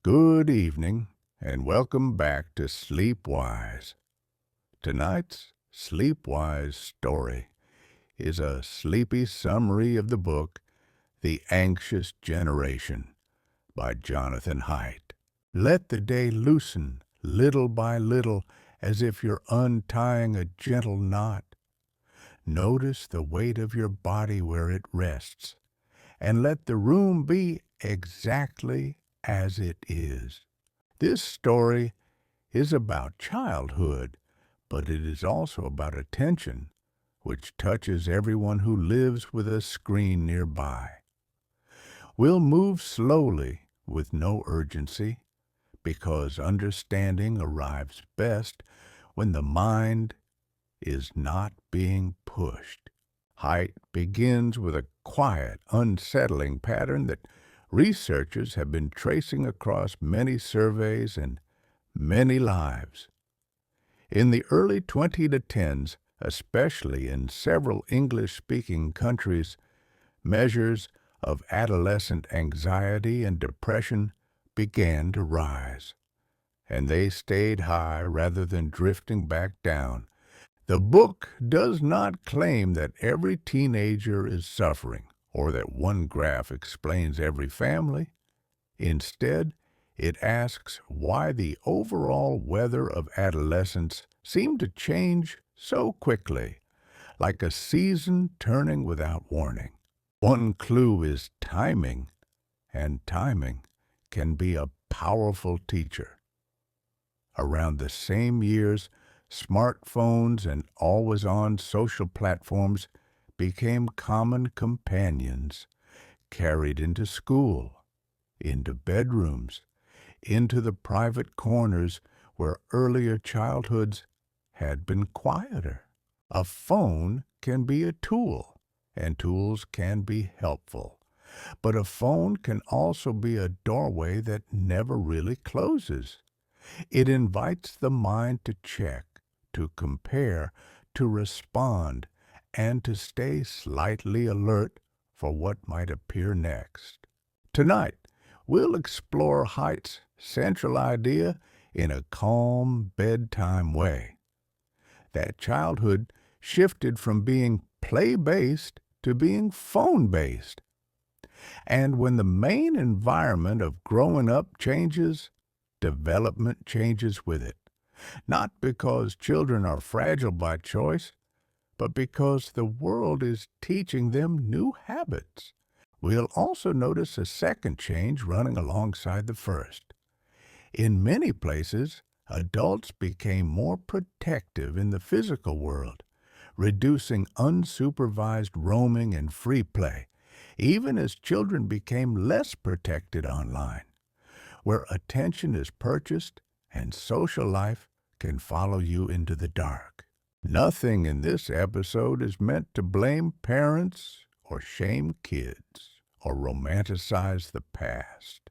Good evening, and welcome back to SleepWise. Tonight's SleepWise story is a sleepy summary of the book The Anxious Generation by Jonathan Haidt. Let the day loosen little by little as if you're untying a gentle knot. Notice the weight of your body where it rests, and let the room be exactly as it is. This story is about childhood, but it is also about attention, which touches everyone who lives with a screen nearby. We'll move slowly with no urgency, because understanding arrives best when the mind is not being pushed. Haidt begins with a quiet, unsettling pattern that researchers have been tracing across many surveys and many lives. In the early 2010s, especially in several English-speaking countries, measures of adolescent anxiety and depression began to rise, and they stayed high rather than drifting back down. The book does not claim that every teenager is suffering, or that one graph explains every family. Instead, it asks why the overall weather of adolescence seemed to change so quickly, like a season turning without warning. One clue is timing, and timing can be a powerful teacher. Around the same years, smartphones and always-on social platforms became common companions, carried into school, into bedrooms, into the private corners where earlier childhoods had been quieter. A phone can be a tool, and tools can be helpful. But a phone can also be a doorway that never really closes. It invites the mind to check, to compare, to respond, and to stay slightly alert for what might appear next. Tonight, we'll explore Haidt's central idea in a calm, bedtime way. That childhood shifted from being play-based to being phone-based. And when the main environment of growing up changes, development changes with it. Not because children are fragile by choice, but because the world is teaching them new habits. We'll also notice a second change running alongside the first. In many places, adults became more protective in the physical world, reducing unsupervised roaming and free play, even as children became less protected online, where attention is purchased and social life can follow you into the dark. Nothing in this episode is meant to blame parents or shame kids or romanticize the past.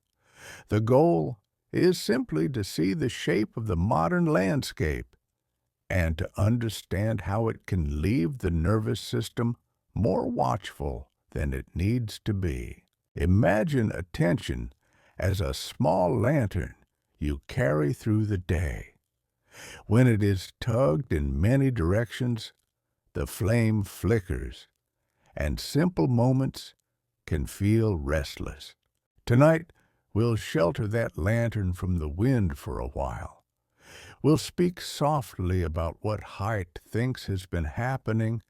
The goal is simply to see the shape of the modern landscape and to understand how it can leave the nervous system more watchful than it needs to be. Imagine attention as a small lantern you carry through the day. When it is tugged in many directions, the flame flickers, and simple moments can feel restless. Tonight, we'll shelter that lantern from the wind for a while. We'll speak softly about what Haidt thinks has been happening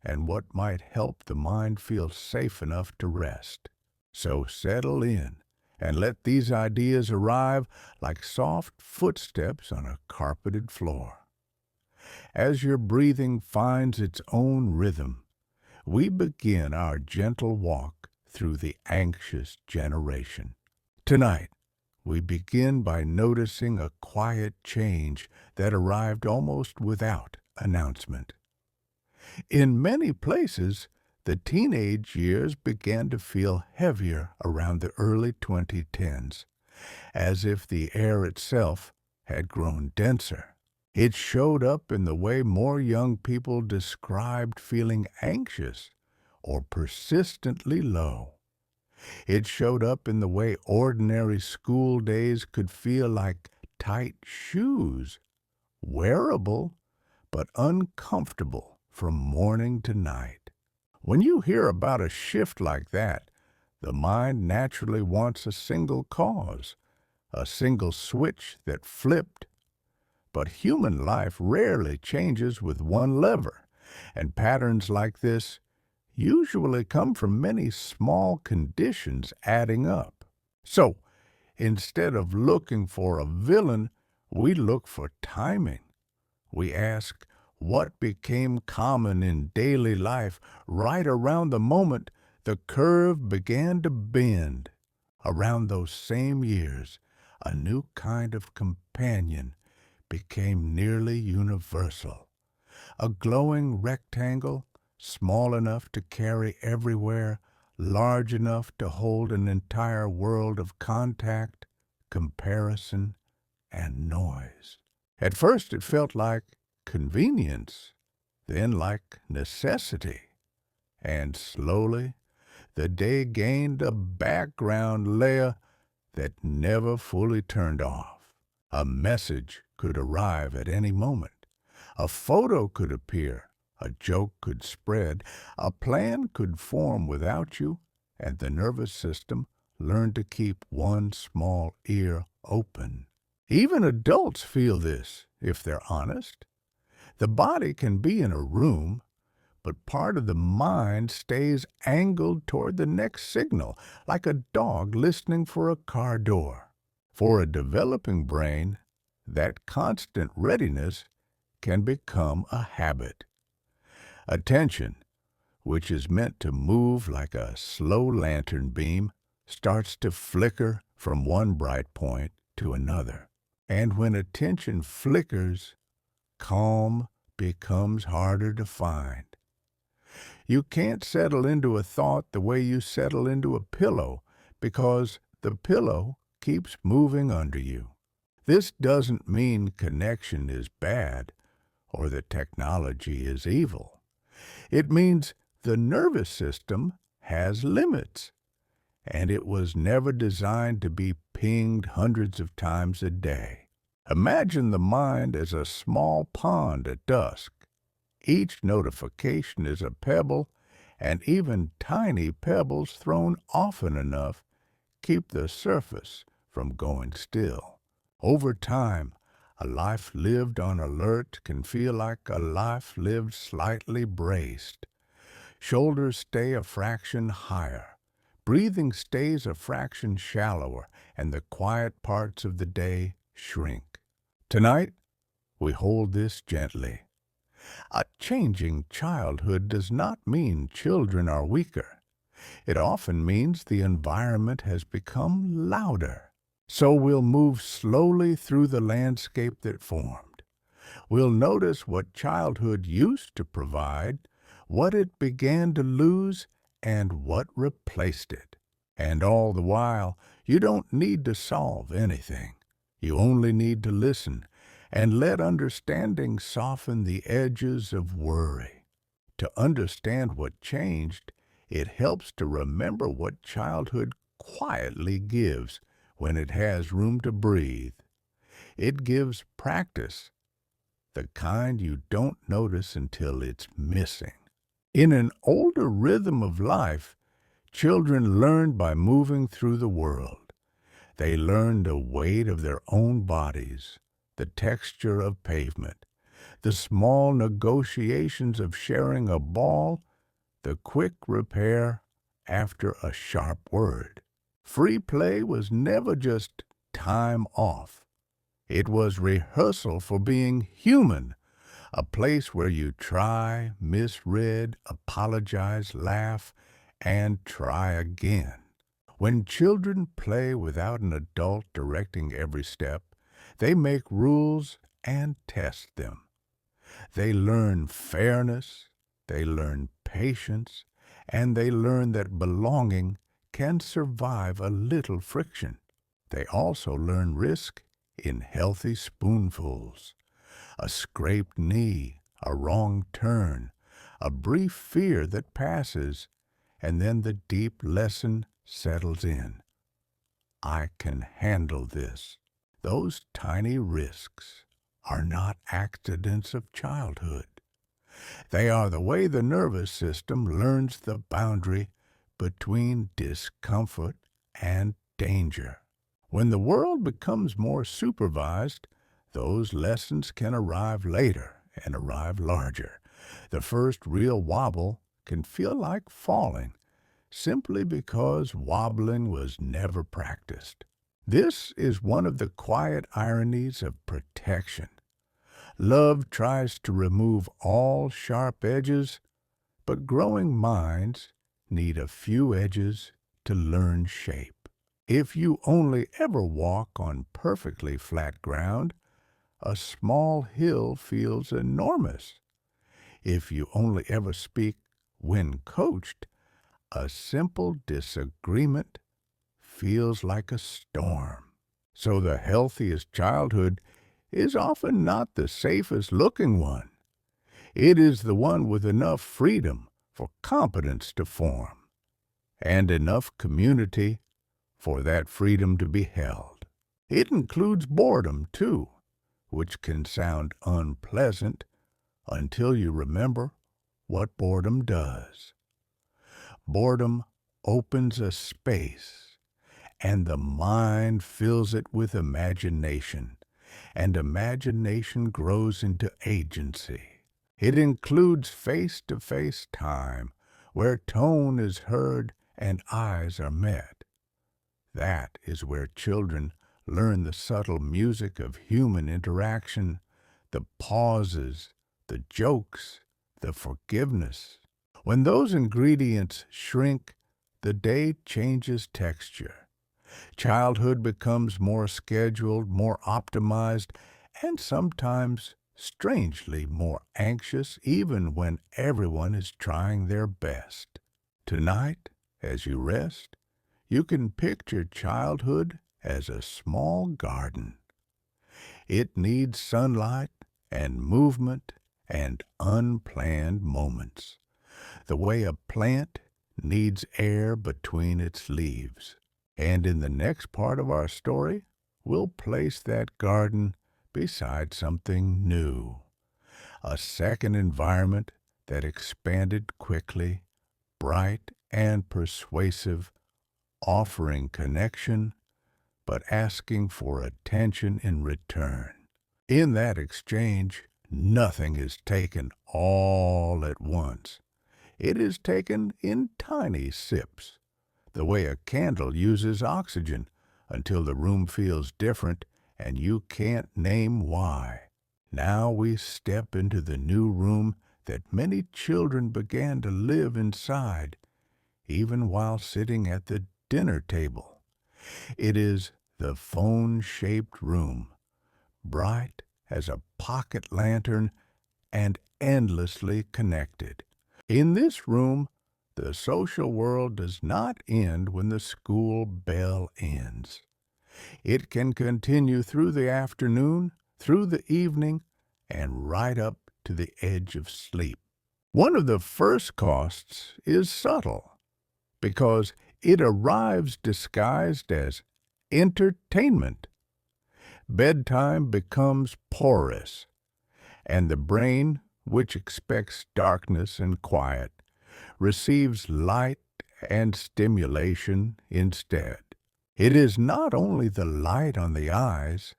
and what might help the mind feel safe enough to rest. So settle in and let these ideas arrive like soft footsteps on a carpeted floor. As your breathing finds its own rhythm, we begin our gentle walk through the anxious generation. Tonight, we begin by noticing a quiet change that arrived almost without announcement. In many places, the teenage years began to feel heavier around the early 2010s, as if the air itself had grown denser. It showed up in the way more young people described feeling anxious or persistently low. It showed up in the way ordinary school days could feel like tight shoes, wearable but uncomfortable from morning to night. When you hear about a shift like that, the mind naturally wants a single cause, a single switch that flipped. But human life rarely changes with one lever, and patterns like this usually come from many small conditions adding up. So, instead of looking for a villain, we look for timing. We ask, what became common in daily life right around the moment the curve began to bend? Around those same years, a new kind of companion became nearly universal. A glowing rectangle, small enough to carry everywhere, large enough to hold an entire world of contact, comparison, and noise. At first it felt like convenience, then like necessity, and slowly the day gained a background layer that never fully turned off. A message could arrive at any moment. A photo could appear. A joke could spread. A plan could form without you, and the nervous system learned to keep one small ear open. Even adults feel this, if they're honest. The body can be in a room, but part of the mind stays angled toward the next signal, like a dog listening for a car door. For a developing brain, that constant readiness can become a habit. Attention, which is meant to move like a slow lantern beam, starts to flicker from one bright point to another. And when attention flickers, calm becomes harder to find. You can't settle into a thought the way you settle into a pillow because the pillow keeps moving under you. This doesn't mean connection is bad or that technology is evil. It means the nervous system has limits, and it was never designed to be pinged hundreds of times a day. Imagine the mind as a small pond at dusk. Each notification is a pebble, and even tiny pebbles thrown often enough keep the surface from going still. Over time, a life lived on alert can feel like a life lived slightly braced. Shoulders stay a fraction higher. Breathing stays a fraction shallower, and the quiet parts of the day shrink. Tonight, we hold this gently. A changing childhood does not mean children are weaker. It often means the environment has become louder. So we'll move slowly through the landscape that formed. We'll notice what childhood used to provide, what it began to lose, and what replaced it. And all the while, you don't need to solve anything. You only need to listen and let understanding soften the edges of worry. To understand what changed, it helps to remember what childhood quietly gives when it has room to breathe. It gives practice, the kind you don't notice until it's missing. In an older rhythm of life, children learn by moving through the world. They learn the weight of their own bodies, the texture of pavement, the small negotiations of sharing a ball, the quick repair after a sharp word. Free play was never just time off. It was rehearsal for being human, a place where you try, misread, apologize, laugh, and try again. When children play without an adult directing every step, they make rules and test them. They learn fairness, they learn patience, and they learn that belonging can survive a little friction. They also learn risk in healthy spoonfuls. A scraped knee, a wrong turn, a brief fear that passes, and then the deep lesson settles in. I can handle this. Those tiny risks are not accidents of childhood. They are the way the nervous system learns the boundary between discomfort and danger. When the world becomes more supervised, those lessons can arrive later and arrive larger. The first real wobble can feel like falling, simply because wobbling was never practiced. This is one of the quiet ironies of protection. Love tries to remove all sharp edges, but growing minds need a few edges to learn shape. If you only ever walk on perfectly flat ground, a small hill feels enormous. If you only ever speak when coached, a simple disagreement feels like a storm. So the healthiest childhood is often not the safest looking one. It is the one with enough freedom for competence to form, and enough community for that freedom to be held. It includes boredom, too, which can sound unpleasant until you remember what boredom does. Boredom opens a space, and the mind fills it with imagination, and imagination grows into agency. It includes face-to-face time, where tone is heard and eyes are met. That is where children learn the subtle music of human interaction, the pauses, the jokes, the forgiveness. When those ingredients shrink, the day changes texture. Childhood becomes more scheduled, more optimized, and sometimes strangely more anxious, even when everyone is trying their best. Tonight, as you rest, you can picture childhood as a small garden. It needs sunlight and movement and unplanned moments, the way a plant needs air between its leaves. And in the next part of our story, we'll place that garden beside something new, a second environment that expanded quickly, bright and persuasive, offering connection, but asking for attention in return. In that exchange, nothing is taken all at once. It is taken in tiny sips, the way a candle uses oxygen until the room feels different and you can't name why. Now we step into the new room that many children began to live inside, even while sitting at the dinner table. It is the phone-shaped room, bright as a pocket lantern and endlessly connected. In this room, the social world does not end when the school bell ends. It can continue through the afternoon, through the evening, and right up to the edge of sleep. One of the first costs is subtle, because it arrives disguised as entertainment. Bedtime becomes porous, and the brain, which expects darkness and quiet, receives light and stimulation instead. It is not only the light on the eyes,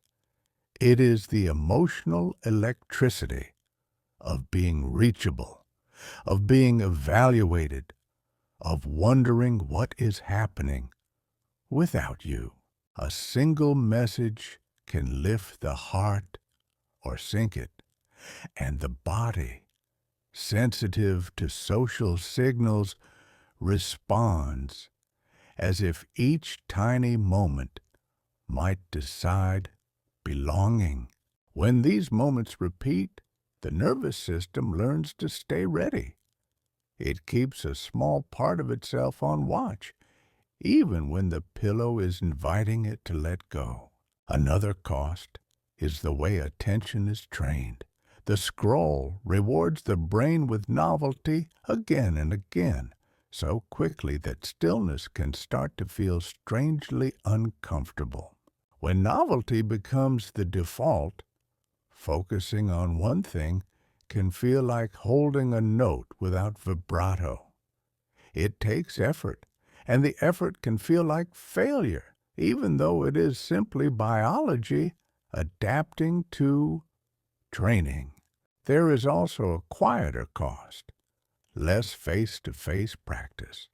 it is the emotional electricity of being reachable, of being evaluated, of wondering what is happening without you. A single message can lift the heart or sink it, and the body, sensitive to social signals, responds as if each tiny moment might decide belonging. When these moments repeat, the nervous system learns to stay ready. It keeps a small part of itself on watch, even when the pillow is inviting it to let go. Another cost is the way attention is trained. The scroll rewards the brain with novelty again and again, so quickly that stillness can start to feel strangely uncomfortable. When novelty becomes the default, focusing on one thing can feel like holding a note without vibrato. It takes effort, and the effort can feel like failure, even though it is simply biology adapting to training. There is also a quieter cost, less face-to-face practice.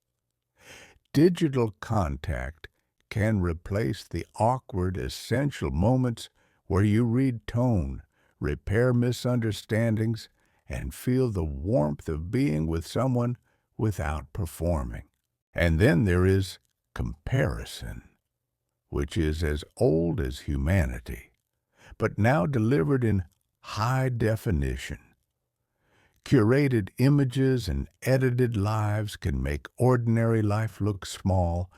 Digital contact can replace the awkward, essential moments where you read tone, repair misunderstandings, and feel the warmth of being with someone without performing. And then there is comparison, which is as old as humanity, but now delivered in high definition. Curated images and edited lives can make ordinary life look small,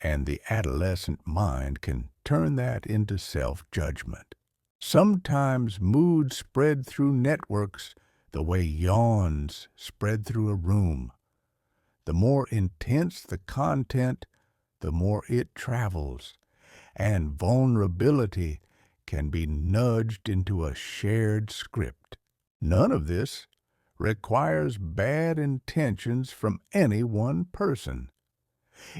and the adolescent mind can turn that into self-judgment. Sometimes moods spread through networks the way yawns spread through a room. The more intense the content, the more it travels, and vulnerability can be nudged into a shared script. None of this requires bad intentions from any one person.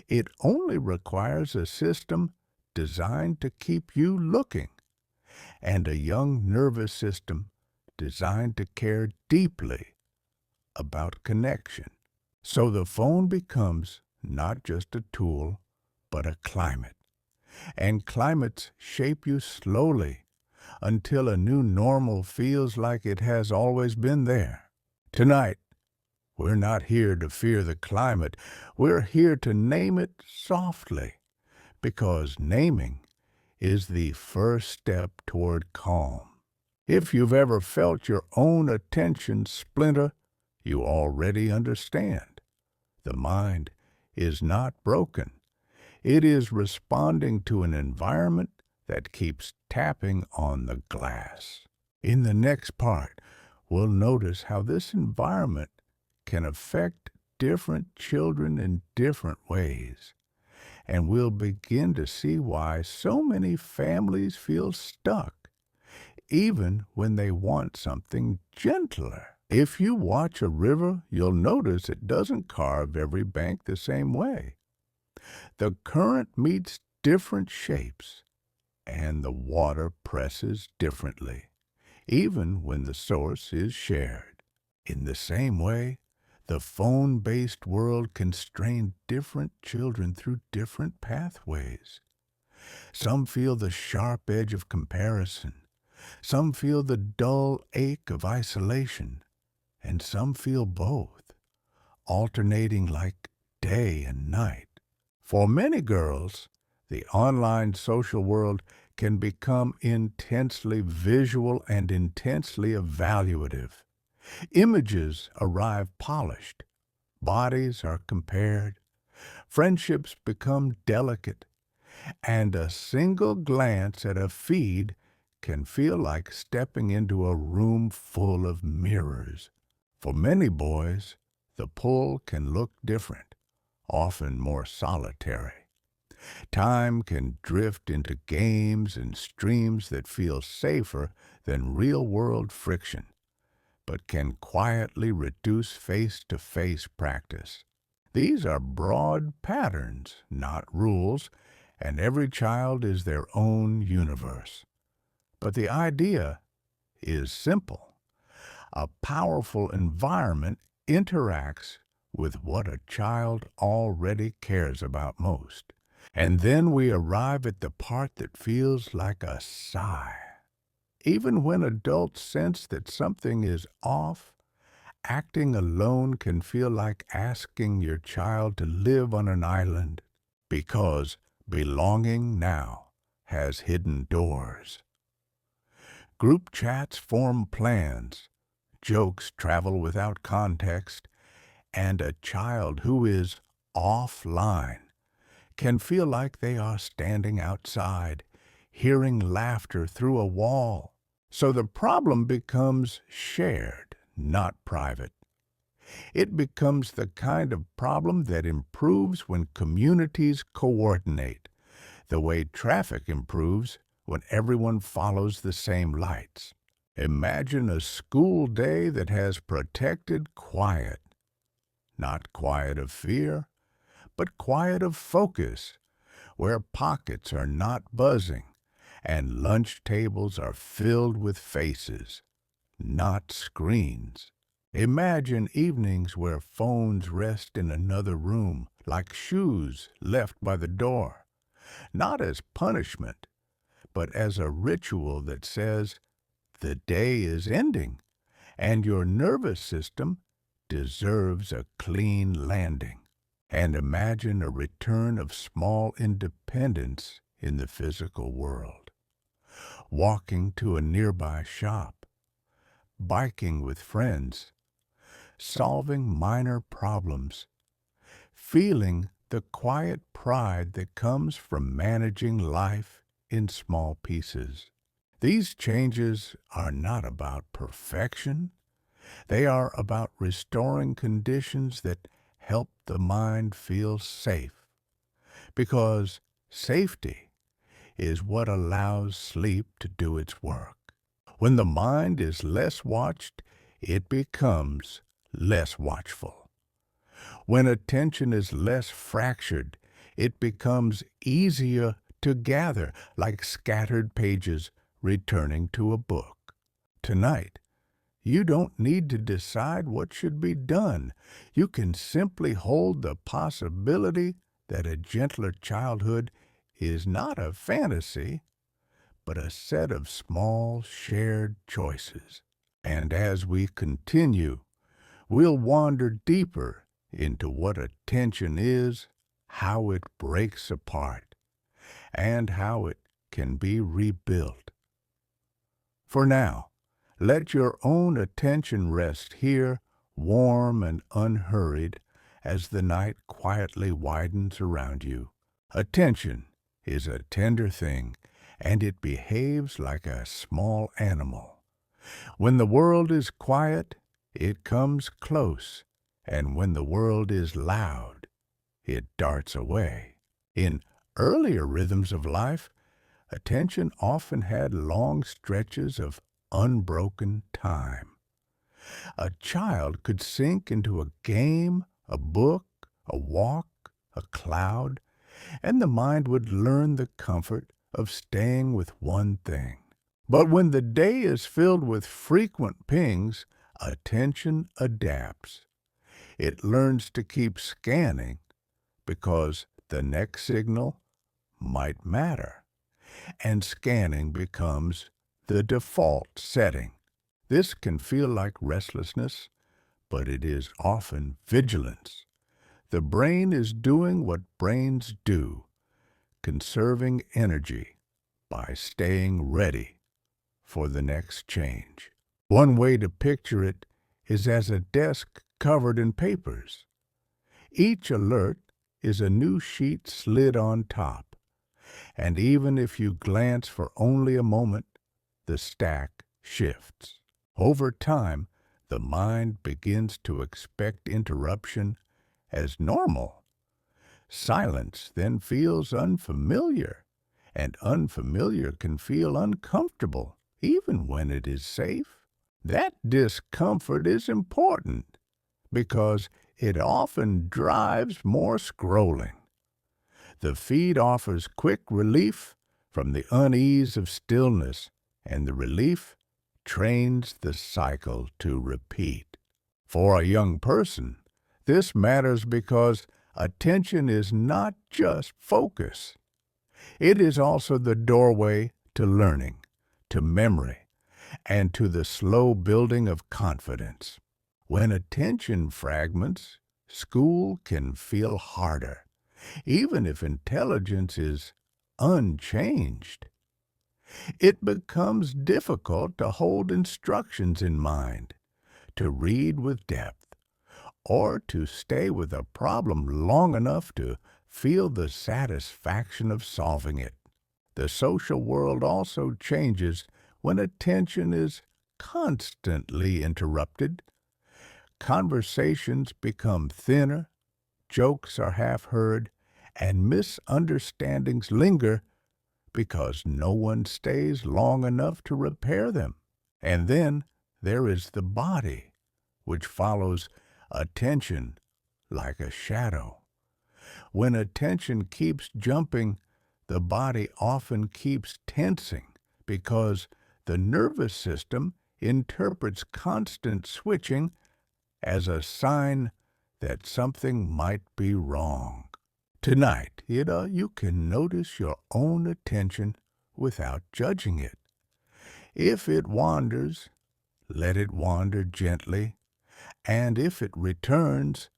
It only requires a system designed to keep you looking, and a young nervous system designed to care deeply about connection. So the phone becomes not just a tool, but a climate. And climates shape you slowly until a new normal feels like it has always been there. Tonight, we're not here to fear the climate. We're here to name it softly, because naming is the first step toward calm. If you've ever felt your own attention splinter, you already understand. The mind is not broken. It is responding to an environment that keeps tapping on the glass. In the next part, we'll notice how this environment can affect different children in different ways. And we'll begin to see why so many families feel stuck, even when they want something gentler. If you watch a river, you'll notice it doesn't carve every bank the same way. The current meets different shapes, and the water presses differently, even when the source is shared. In the same way, the phone-based world can strain different children through different pathways. Some feel the sharp edge of comparison. Some feel the dull ache of isolation. And some feel both, alternating like day and night. For many girls, the online social world can become intensely visual and intensely evaluative. Images arrive polished, bodies are compared, friendships become delicate, and a single glance at a feed can feel like stepping into a room full of mirrors. For many boys, the pull can look different, often more solitary. Time can drift into games and streams that feel safer than real-world friction, but can quietly reduce face-to-face practice. These are broad patterns, not rules, and every child is their own universe. But the idea is simple. A powerful environment interacts with what a child already cares about most. And then we arrive at the part that feels like a sigh. Even when adults sense that something is off, acting alone can feel like asking your child to live on an island, because belonging now has hidden doors. Group chats form plans, jokes travel without context, and a child who is offline can feel like they are standing outside, hearing laughter through a wall. So the problem becomes shared, not private. It becomes the kind of problem that improves when communities coordinate, the way traffic improves when everyone follows the same lights. Imagine a school day that has protected quiet, not quiet of fear, but quiet of focus, where pockets are not buzzing and lunch tables are filled with faces, not screens. Imagine evenings where phones rest in another room like shoes left by the door, not as punishment, but as a ritual that says the day is ending and your nervous system deserves a clean landing. And imagine a return of small independence in the physical world. Walking to a nearby shop, biking with friends, solving minor problems, feeling the quiet pride that comes from managing life in small pieces. These changes are not about perfection. They are about restoring conditions that help the mind feel safe, because safety is what allows sleep to do its work. When the mind is less watched, it becomes less watchful. When attention is less fractured, it becomes easier to gather, like scattered pages returning to a book. Tonight, you don't need to decide what should be done. You can simply hold the possibility that a gentler childhood is not a fantasy, but a set of small shared choices. And as we continue, we'll wander deeper into what attention is, how it breaks apart, and how it can be rebuilt. For now, let your own attention rest here, warm and unhurried, as the night quietly widens around you. Attention is a tender thing, and it behaves like a small animal. When the world is quiet, it comes close, and when the world is loud, it darts away. In earlier rhythms of life, attention often had long stretches of unbroken time. A child could sink into a game, a book, a walk, a cloud, and the mind would learn the comfort of staying with one thing. But when the day is filled with frequent pings, attention adapts. It learns to keep scanning because the next signal might matter, and scanning becomes the default setting. This can feel like restlessness, but it is often vigilance. The brain is doing what brains do, conserving energy by staying ready for the next change. One way to picture it is as a desk covered in papers. Each alert is a new sheet slid on top, and even if you glance for only a moment, the stack shifts. Over time, the mind begins to expect interruption as normal. Silence then feels unfamiliar, and unfamiliar can feel uncomfortable, even when it is safe. That discomfort is important because it often drives more scrolling. The feed offers quick relief from the unease of stillness, and the relief trains the cycle to repeat. For a young person, this matters because attention is not just focus. It is also the doorway to learning, to memory, and to the slow building of confidence. When attention fragments, school can feel harder, even if intelligence is unchanged. It becomes difficult to hold instructions in mind, to read with depth, or to stay with a problem long enough to feel the satisfaction of solving it. The social world also changes when attention is constantly interrupted. Conversations become thinner, jokes are half heard, and misunderstandings linger because no one stays long enough to repair them. And then there is the body, which follows attention like a shadow. When attention keeps jumping, the body often keeps tensing because the nervous system interprets constant switching as a sign that something might be wrong. Tonight, you can notice your own attention without judging it. If it wanders, let it wander gently, and if it returns,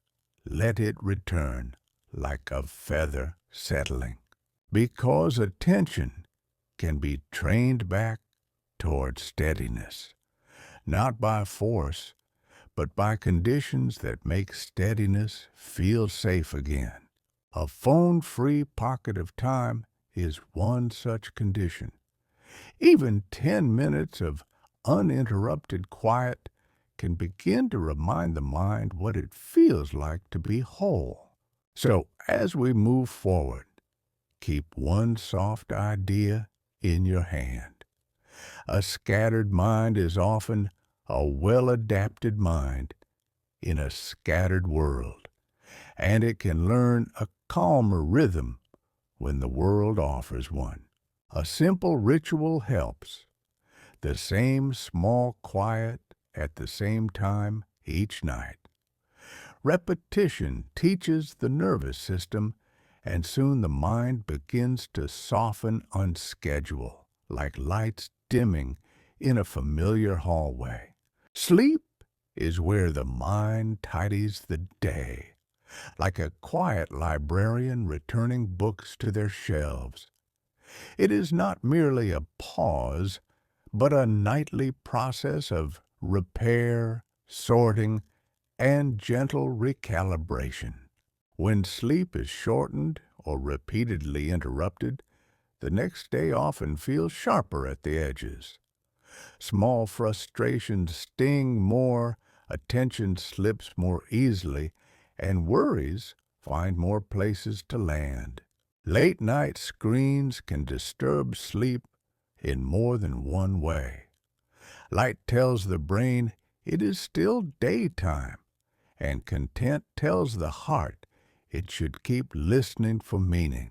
let it return like a feather settling. Because attention can be trained back toward steadiness, not by force, but by conditions that make steadiness feel safe again. A phone-free pocket of time is one such condition. Even 10 minutes of uninterrupted quiet can begin to remind the mind what it feels like to be whole. So, as we move forward, keep one soft idea in your hand. A scattered mind is often a well-adapted mind in a scattered world, and it can learn a calmer rhythm when the world offers one. A simple ritual helps. The same small quiet at the same time each night. Repetition teaches the nervous system, and soon the mind begins to soften on schedule, like lights dimming in a familiar hallway. Sleep is where the mind tidies the day, like a quiet librarian returning books to their shelves. It is not merely a pause, but a nightly process of repair, sorting, and gentle recalibration. When sleep is shortened or repeatedly interrupted, the next day often feels sharper at the edges. Small frustrations sting more, attention slips more easily, and worries find more places to land. Late-night screens can disturb sleep in more than one way. Light tells the brain it is still daytime, and content tells the heart it should keep listening for meaning.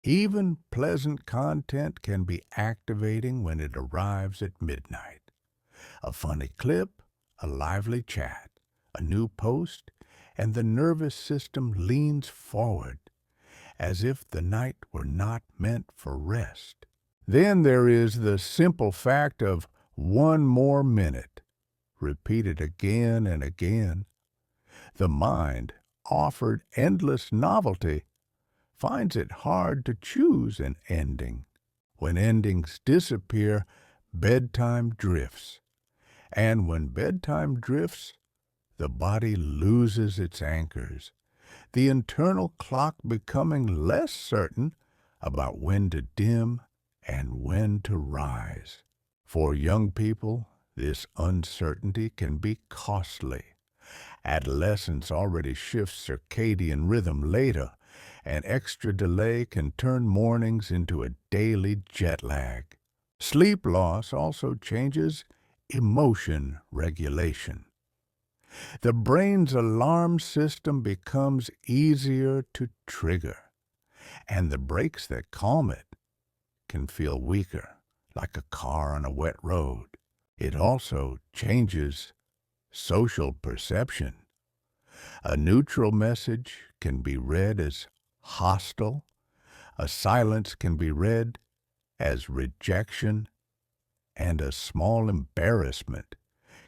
Even pleasant content can be activating when it arrives at midnight. A funny clip, a lively chat, a new post, and the nervous system leans forward, as if the night were not meant for rest. Then there is the simple fact of one more minute, repeated again and again. The mind, offered endless novelty, finds it hard to choose an ending. When endings disappear, bedtime drifts. And when bedtime drifts, the body loses its anchors, the internal clock becoming less certain about when to dim and when to rise. For young people, this uncertainty can be costly. Adolescence already shifts circadian rhythm later, and extra delay can turn mornings into a daily jet lag. Sleep loss also changes emotion regulation. The brain's alarm system becomes easier to trigger, and the brakes that calm it can feel weaker, like a car on a wet road. It also changes social perception. A neutral message can be read as hostile. A silence can be read as rejection, and a small embarrassment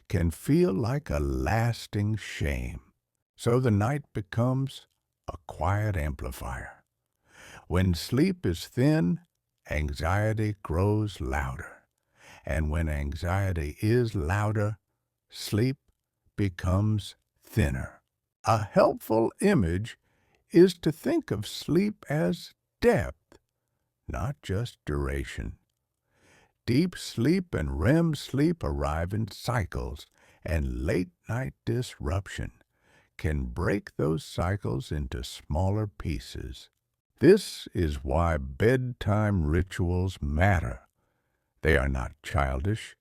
can feel like a lasting shame. So the night becomes a quiet amplifier. When sleep is thin, anxiety grows louder. And when anxiety is louder, sleep becomes thinner. A helpful image is to think of sleep as depth, not just duration. Deep sleep and REM sleep arrive in cycles, and late-night disruption can break those cycles into smaller pieces. This is why bedtime rituals matter. They are not childish.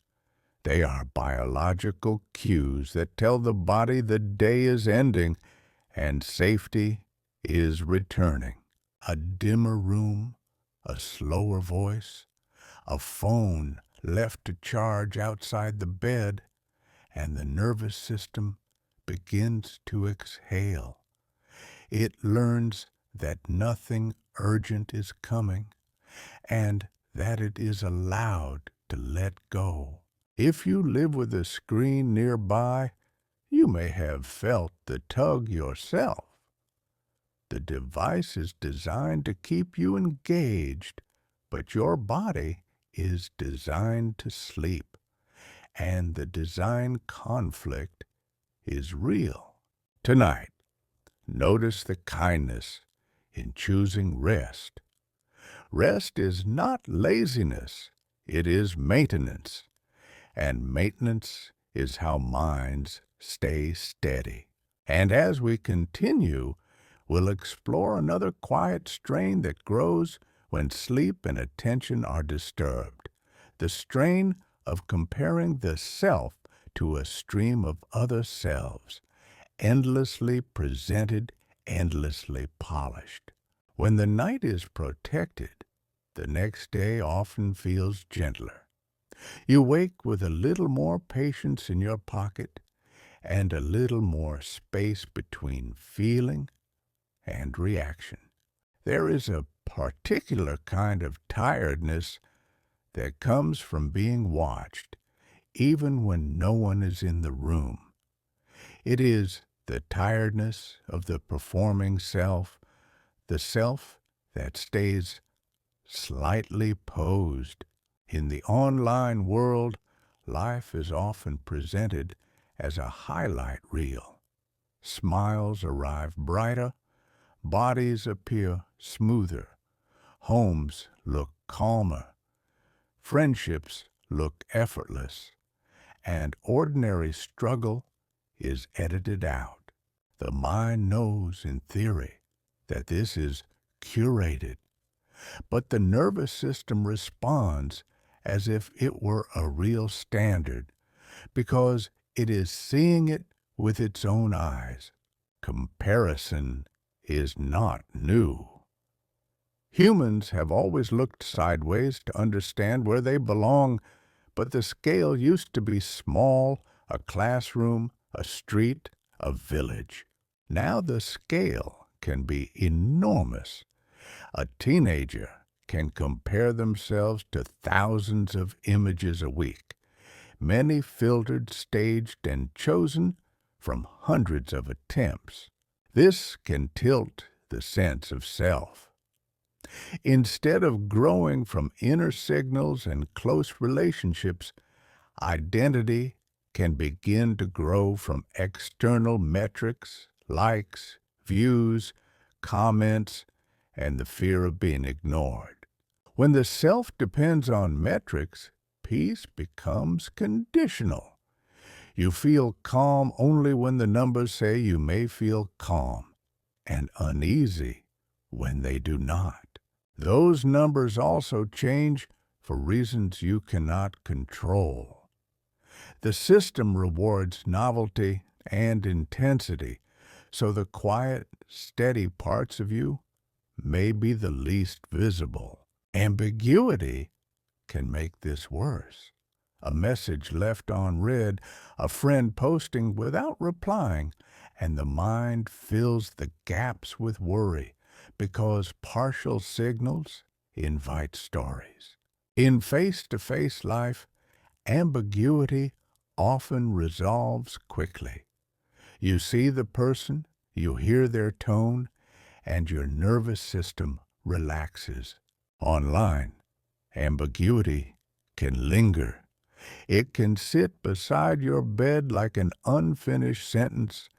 They are biological cues that tell the body the day is ending and safety is returning. A dimmer room, a slower voice, a phone left to charge outside the bed, and the nervous system begins to exhale. It learns that nothing urgent is coming and that it is allowed to let go. If you live with a screen nearby, you may have felt the tug yourself. The device is designed to keep you engaged, but your body is designed to sleep, and the design conflict is real. Tonight, notice the kindness in choosing rest. Rest is not laziness, it is maintenance, and maintenance is how minds stay steady. And as we continue, we'll explore another quiet strain that grows when sleep and attention are disturbed, the strain of comparing the self to a stream of other selves, endlessly presented, endlessly polished. When the night is protected, the next day often feels gentler. You wake with a little more patience in your pocket and a little more space between feeling and reaction. There is a particular kind of tiredness that comes from being watched, even when no one is in the room. It is the tiredness of the performing self, the self that stays slightly posed. In the online world, life is often presented as a highlight reel. Smiles arrive brighter, bodies appear smoother, homes look calmer, friendships look effortless, and ordinary struggle is edited out. The mind knows in theory that this is curated, but the nervous system responds as if it were a real standard because it is seeing it with its own eyes. Comparison is not new. Humans have always looked sideways to understand where they belong, but the scale used to be small, a classroom, a street, a village. Now the scale can be enormous. A teenager can compare themselves to thousands of images a week, many filtered, staged, and chosen from hundreds of attempts. This can tilt the sense of self. Instead of growing from inner signals and close relationships, identity can begin to grow from external metrics, likes, views, comments, and the fear of being ignored. When the self depends on metrics, peace becomes conditional. You feel calm only when the numbers say you may feel calm, and uneasy when they do not. Those numbers also change for reasons you cannot control. The system rewards novelty and intensity, so the quiet, steady parts of you may be the least visible. Ambiguity can make this worse. A message left unread, a friend posting without replying, and the mind fills the gaps with worry because partial signals invite stories. In face-to-face life, ambiguity often resolves quickly. You see the person, you hear their tone, and your nervous system relaxes. Online, ambiguity can linger. It can sit beside your bed like an unfinished sentence,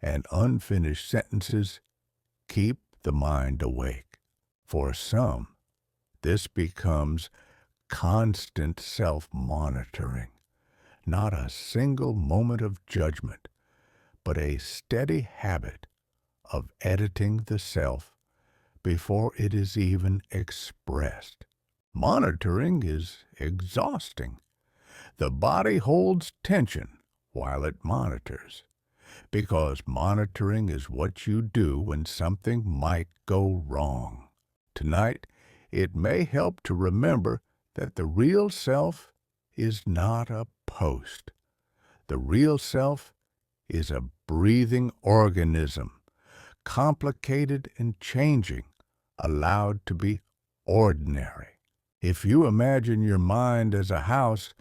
and unfinished sentences keep the mind awake. For some, this becomes constant self-monitoring. not a single moment of judgment, but a steady habit of editing the self before it is even expressed. Monitoring is exhausting. The body holds tension while it monitors, because monitoring is what you do when something might go wrong. Tonight, it may help to remember that the real self is not a post. The real self is a breathing organism, complicated and changing, allowed to be ordinary. If you imagine your mind as a house,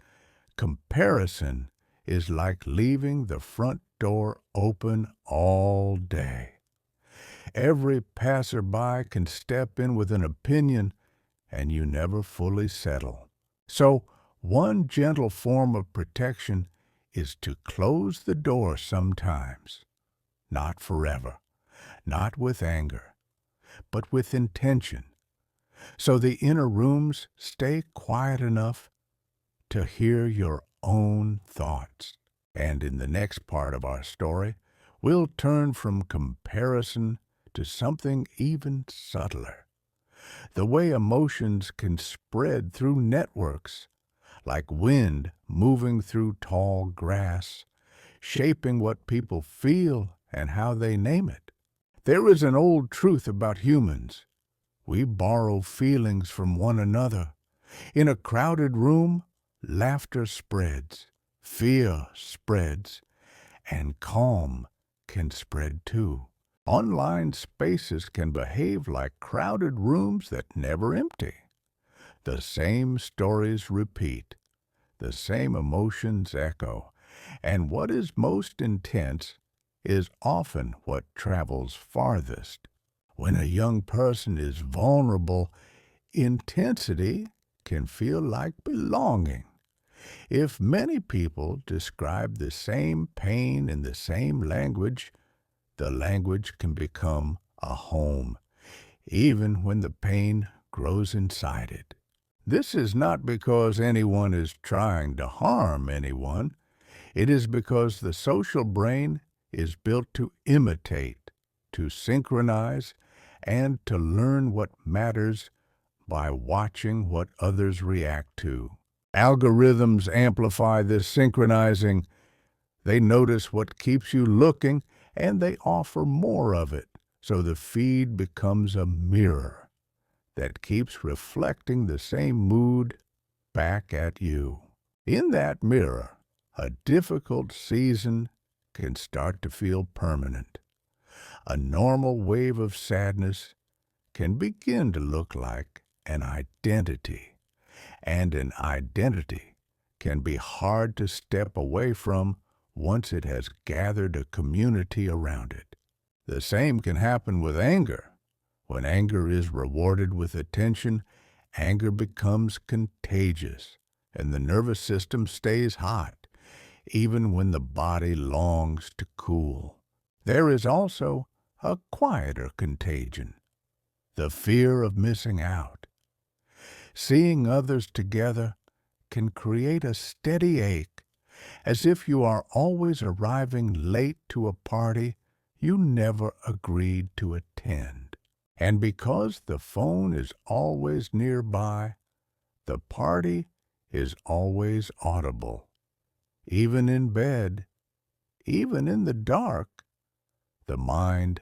comparison is like leaving the front door open all day. Every passerby can step in with an opinion, and you never fully settle. So, one gentle form of protection is to close the door sometimes. Not forever, not with anger, but with intention, so the inner rooms stay quiet enough to hear your own thoughts. And in the next part of our story, we'll turn from comparison to something even subtler. The way emotions can spread through networks, like wind moving through tall grass, shaping what people feel and how they name it. There is an old truth about humans. We borrow feelings from one another. In a crowded room, laughter spreads, fear spreads, and calm can spread too. Online spaces can behave like crowded rooms that never empty. The same stories repeat, the same emotions echo, and what is most intense is often what travels farthest. When a young person is vulnerable, intensity can feel like belonging. If many people describe the same pain in the same language, the language can become a home, even when the pain grows inside it. This is not because anyone is trying to harm anyone. It is because the social brain is built to imitate, to synchronize, and to learn what matters by watching what others react to. Algorithms amplify this synchronizing. They notice what keeps you looking, and they offer more of it, so the feed becomes a mirror that keeps reflecting the same mood back at you. In that mirror, a difficult season can start to feel permanent. A normal wave of sadness can begin to look like an identity, and an identity can be hard to step away from once it has gathered a community around it. The same can happen with anger. When anger is rewarded with attention, anger becomes contagious, and the nervous system stays hot, even when the body longs to cool. There is also a quieter contagion, the fear of missing out. Seeing others together can create a steady ache, as if you are always arriving late to a party you never agreed to attend. And because the phone is always nearby, the party is always audible. Even in bed, even in the dark, the mind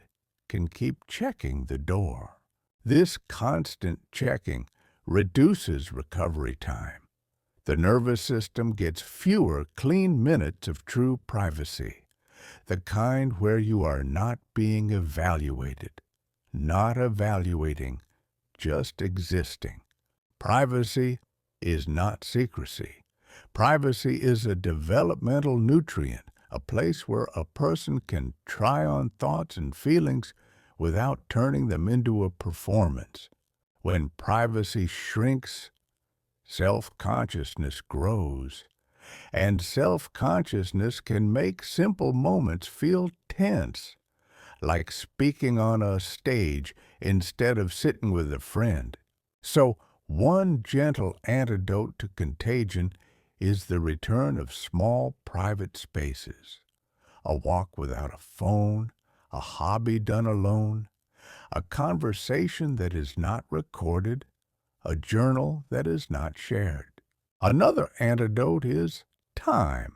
can keep checking the door. This constant checking reduces recovery time. The nervous system gets fewer clean minutes of true privacy, the kind where you are not being evaluated, not evaluating, just existing. Privacy is not secrecy. Privacy is a developmental nutrient, a place where a person can try on thoughts and feelings without turning them into a performance. When privacy shrinks, self-consciousness grows, and self-consciousness can make simple moments feel tense, like speaking on a stage instead of sitting with a friend. So, one gentle antidote to contagion is the return of small private spaces, a walk without a phone, a hobby done alone, a conversation that is not recorded, a journal that is not shared. Another antidote is time.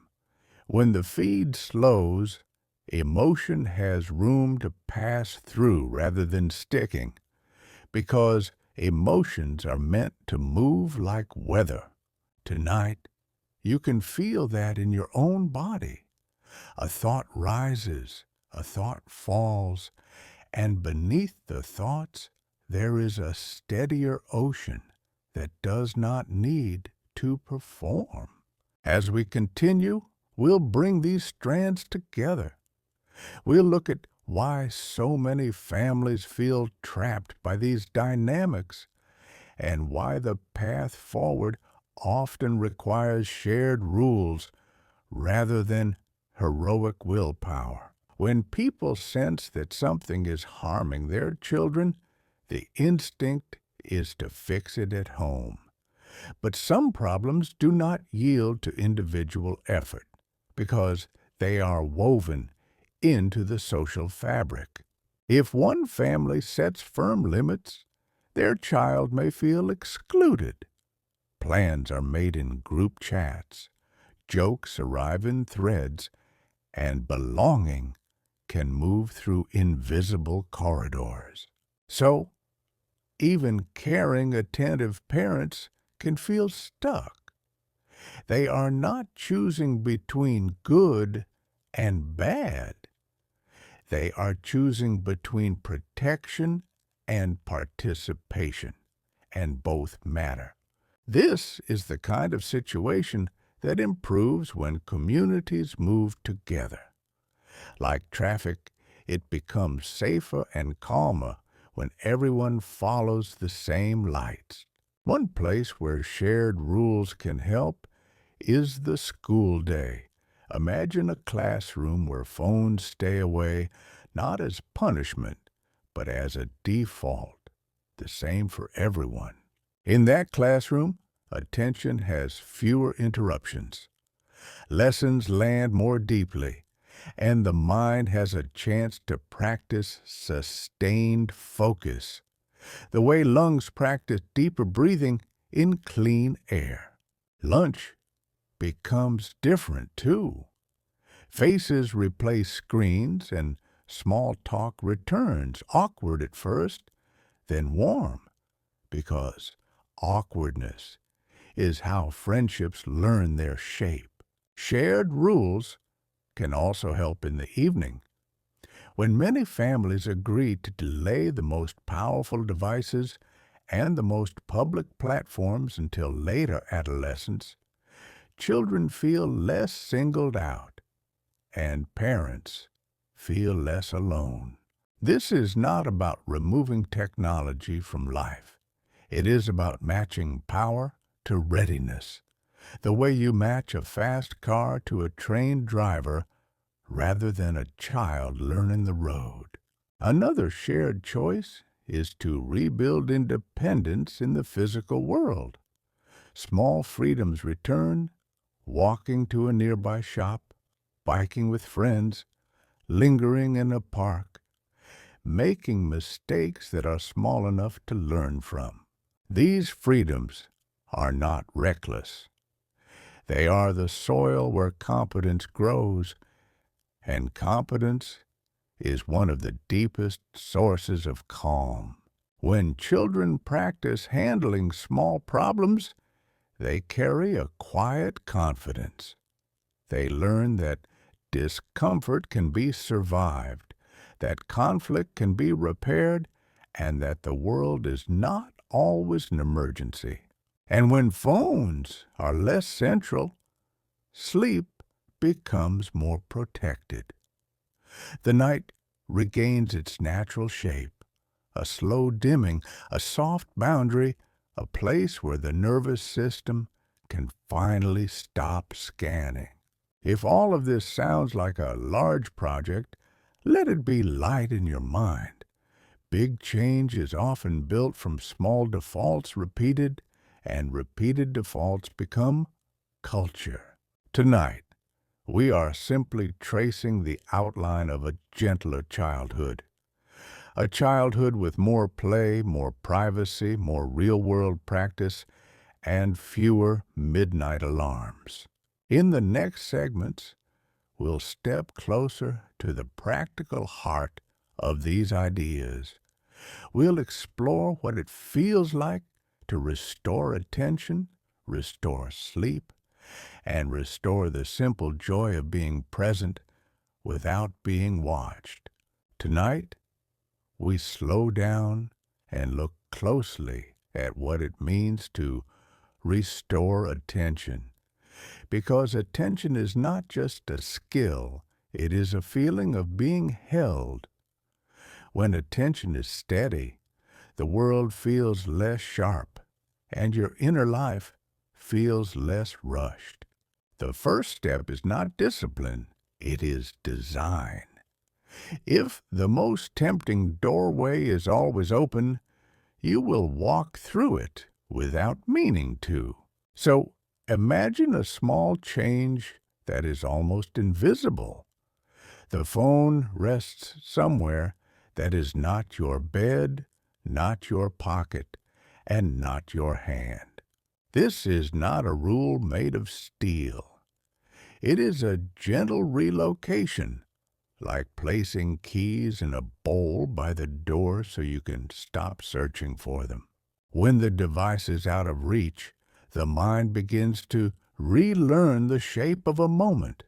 When the feed slows, emotion has room to pass through rather than sticking, because emotions are meant to move like weather. Tonight, you can feel that in your own body. A thought rises, a thought falls, and beneath the thoughts there is a steadier ocean that does not need to perform. As we continue, we'll bring these strands together. We'll look at why so many families feel trapped by these dynamics and why the path forward often requires shared rules rather than heroic willpower. When people sense that something is harming their children, the instinct is to fix it at home. But some problems do not yield to individual effort because they are woven into the social fabric. If one family sets firm limits, their child may feel excluded. Plans are made in group chats, jokes arrive in threads, and belonging can move through invisible corridors. So, even caring, attentive parents can feel stuck. They are not choosing between good and bad. They are choosing between protection and participation, and both matter. This is the kind of situation that improves when communities move together. Like traffic, it becomes safer and calmer when everyone follows the same lights. One place where shared rules can help is the school day. Imagine a classroom where phones stay away, not as punishment, but as a default, the same for everyone. In that classroom, attention has fewer interruptions. Lessons land more deeply, and the mind has a chance to practice sustained focus, the way lungs practice deeper breathing in clean air. Lunch becomes different, too. Faces replace screens, and small talk returns, awkward at first, then warm, because awkwardness is how friendships learn their shape. Shared rules can also help in the evening. When many families agree to delay the most powerful devices and the most public platforms until later adolescence, children feel less singled out, and parents feel less alone. This is not about removing technology from life. It is about matching power to readiness, the way you match a fast car to a trained driver rather than a child learning the road. Another shared choice is to rebuild independence in the physical world. Small freedoms return, walking to a nearby shop, biking with friends, lingering in a park, making mistakes that are small enough to learn from. These freedoms are not reckless. They are the soil where competence grows, and competence is one of the deepest sources of calm. When children practice handling small problems, they carry a quiet confidence. They learn that discomfort can be survived, that conflict can be repaired, and that the world is not always an emergency. And when phones are less central, sleep becomes more protected. The night regains its natural shape, a slow dimming, a soft boundary, a place where the nervous system can finally stop scanning. If all of this sounds like a large project, let it be light in your mind. Big change is often built from small defaults repeated, and repeated defaults become culture. Tonight, we are simply tracing the outline of a gentler childhood. A childhood with more play, more privacy, more real-world practice, and fewer midnight alarms. In the next segments, we'll step closer to the practical heart of these ideas. We'll explore what it feels like to restore attention, restore sleep, and restore the simple joy of being present without being watched. Tonight, we slow down and look closely at what it means to restore attention. Because attention is not just a skill, it is a feeling of being held. When attention is steady, the world feels less sharp, and your inner life feels less rushed. The first step is not discipline, it is design. If the most tempting doorway is always open, you will walk through it without meaning to. So imagine a small change that is almost invisible. The phone rests somewhere that is not your bed, not your pocket, and not your hand. This is not a rule made of steel. It is a gentle relocation, like placing keys in a bowl by the door so you can stop searching for them. When the device is out of reach, the mind begins to relearn the shape of a moment.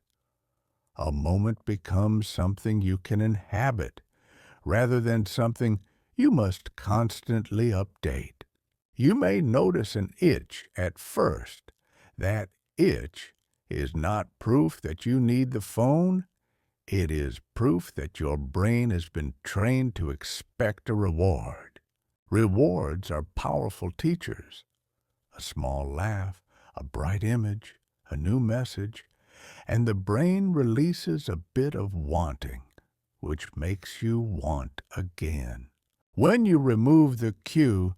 A moment becomes something you can inhabit, rather than something you must constantly update. You may notice an itch at first. That itch is not proof that you need the phone. It is proof that your brain has been trained to expect a reward. Rewards are powerful teachers. A small laugh, a bright image, a new message, and the brain releases a bit of wanting, which makes you want again. When you remove the cue,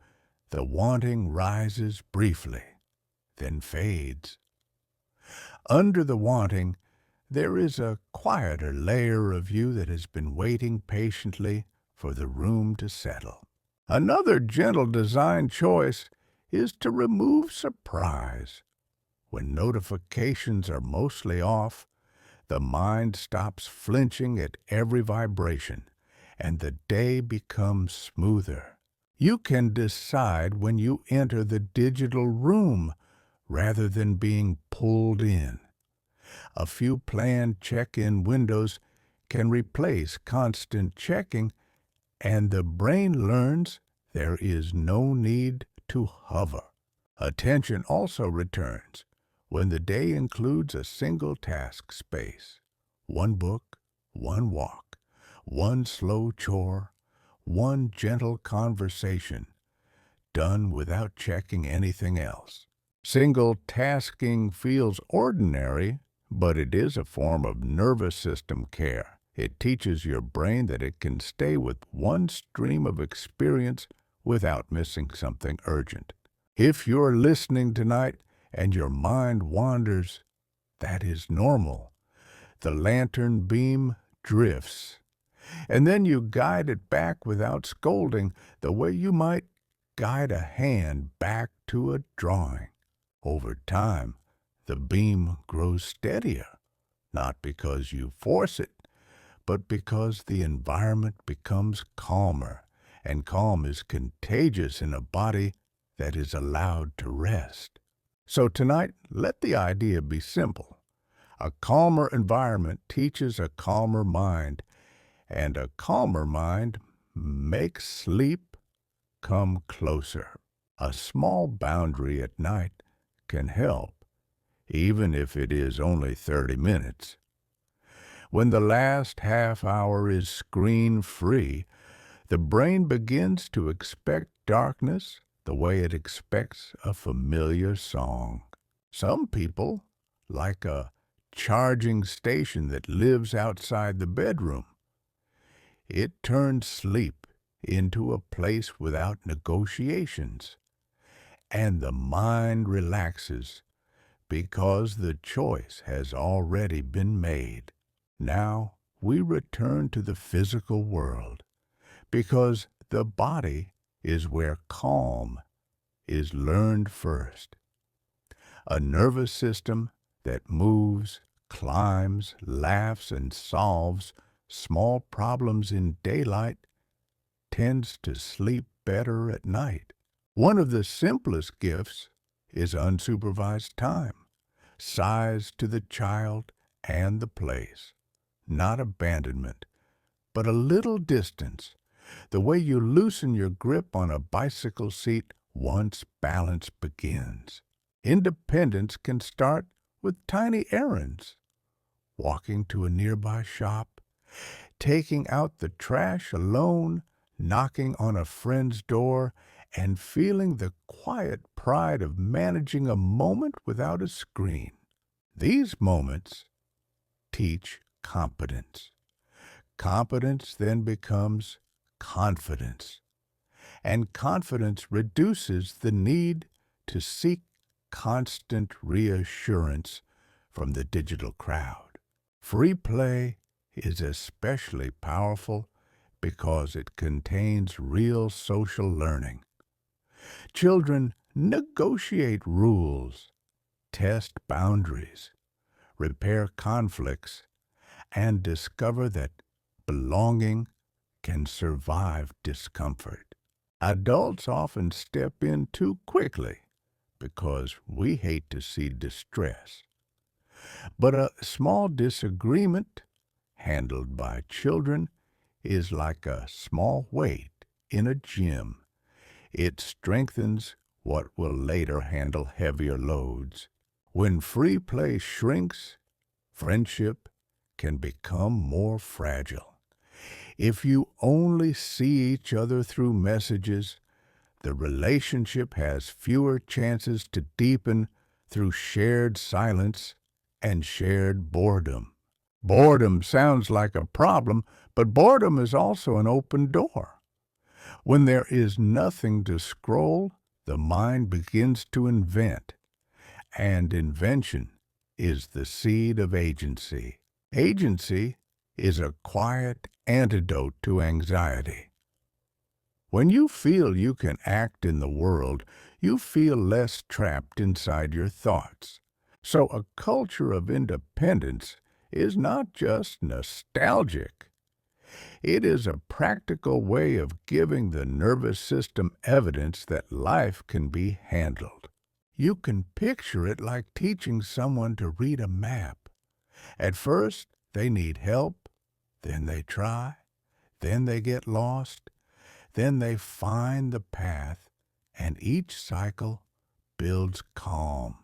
the wanting rises briefly, then fades. Under the wanting, there is a quieter layer of you that has been waiting patiently for the room to settle. Another gentle design choice is to remove surprise. When notifications are mostly off, the mind stops flinching at every vibration, and the day becomes smoother. You can decide when you enter the digital room rather than being pulled in. A few planned check-in windows can replace constant checking, and the brain learns there is no need to hover. Attention also returns when the day includes a single task space. One book, one walk, one slow chore, one gentle conversation, done without checking anything else. Single tasking feels ordinary, but it is a form of nervous system care. It teaches your brain that it can stay with one stream of experience without missing something urgent. If you're listening tonight and your mind wanders, that is normal. The lantern beam drifts, and then you guide it back without scolding, the way you might guide a hand back to a drawing. Over time, the beam grows steadier, not because you force it, but because the environment becomes calmer, and calm is contagious in a body that is allowed to rest. So tonight, let the idea be simple. A calmer environment teaches a calmer mind, and a calmer mind makes sleep come closer. A small boundary at night can help, even if it is only 30 minutes. When the last half hour is screen-free, the brain begins to expect darkness the way it expects a familiar song. Some people like a charging station that lives outside the bedroom. It turns sleep into a place without negotiations, and the mind relaxes because the choice has already been made. Now we return to the physical world because the body is where calm is learned first. A nervous system that moves, climbs, laughs, and solves small problems in daylight tends to sleep better at night. One of the simplest gifts is unsupervised time, sized to the child and the place. Not abandonment, but a little distance, the way you loosen your grip on a bicycle seat once balance begins. Independence can start with tiny errands, walking to a nearby shop, taking out the trash alone, knocking on a friend's door, and feeling the quiet pride of managing a moment without a screen. These moments teach competence. Competence then becomes confidence, and confidence reduces the need to seek constant reassurance from the digital crowd. Free play is especially powerful because it contains real social learning. Children negotiate rules, test boundaries, repair conflicts, and discover that belonging can survive discomfort. Adults often step in too quickly because we hate to see distress. But a small disagreement handled by children is like a small weight in a gym. It strengthens what will later handle heavier loads. When free play shrinks, friendship can become more fragile. If you only see each other through messages, the relationship has fewer chances to deepen through shared silence and shared boredom. Boredom sounds like a problem, but boredom is also an open door. When there is nothing to scroll, the mind begins to invent, and invention is the seed of agency. Agency is a quiet antidote to anxiety. When you feel you can act in the world, you feel less trapped inside your thoughts. So a culture of independence is not just nostalgic. It is a practical way of giving the nervous system evidence that life can be handled. You can picture it like teaching someone to read a map. At first, they need help, then they try, then they get lost, then they find the path, and each cycle builds calm.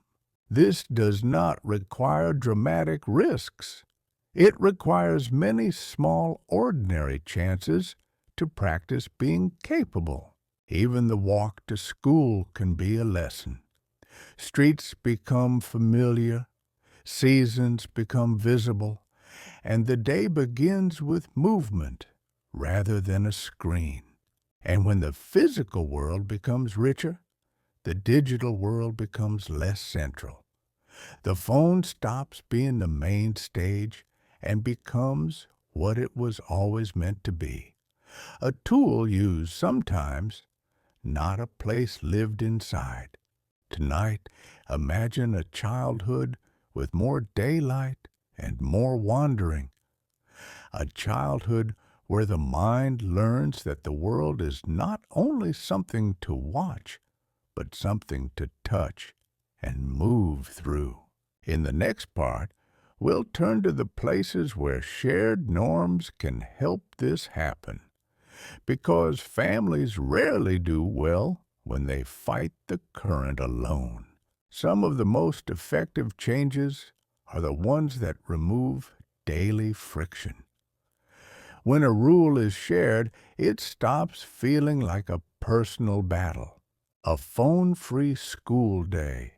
This does not require dramatic risks. It requires many small, ordinary chances to practice being capable. Even the walk to school can be a lesson. Streets become familiar, seasons become visible, and the day begins with movement rather than a screen. And when the physical world becomes richer, the digital world becomes less central. The phone stops being the main stage and becomes what it was always meant to be. A tool used sometimes, not a place lived inside. Tonight, imagine a childhood with more daylight and more wandering. A childhood where the mind learns that the world is not only something to watch, but something to touch and move through. In the next part, we'll turn to the places where shared norms can help this happen, because families rarely do well when they fight the current alone. Some of the most effective changes are the ones that remove daily friction. When a rule is shared, it stops feeling like a personal battle. A phone-free school day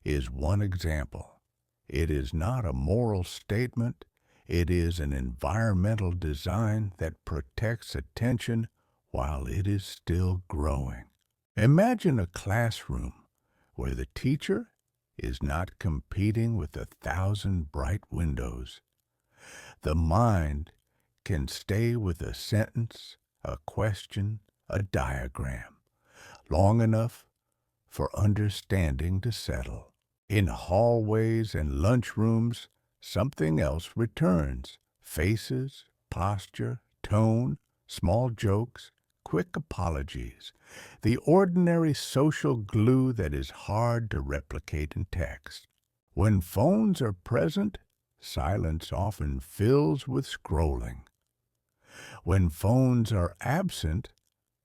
is one example. It is not a moral statement. It is an environmental design that protects attention while it is still growing. Imagine a classroom where the teacher is not competing with 1,000 bright windows. The mind can stay with a sentence, a question, a diagram, long enough for understanding to settle. In hallways and lunchrooms, something else returns. Faces, posture, tone, small jokes, quick apologies. The ordinary social glue that is hard to replicate in text. When phones are present, silence often fills with scrolling. When phones are absent,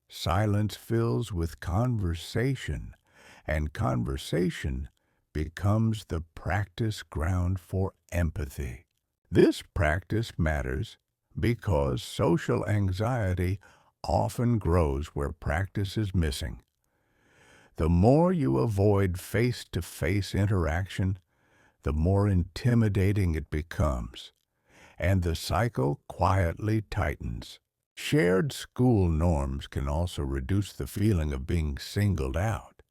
silence fills with conversation, and conversation becomes the practice ground for empathy. This practice matters because social anxiety often grows where practice is missing. The more you avoid face-to-face interaction, the more intimidating it becomes, and the cycle quietly tightens. Shared school norms can also reduce the feeling of being singled out.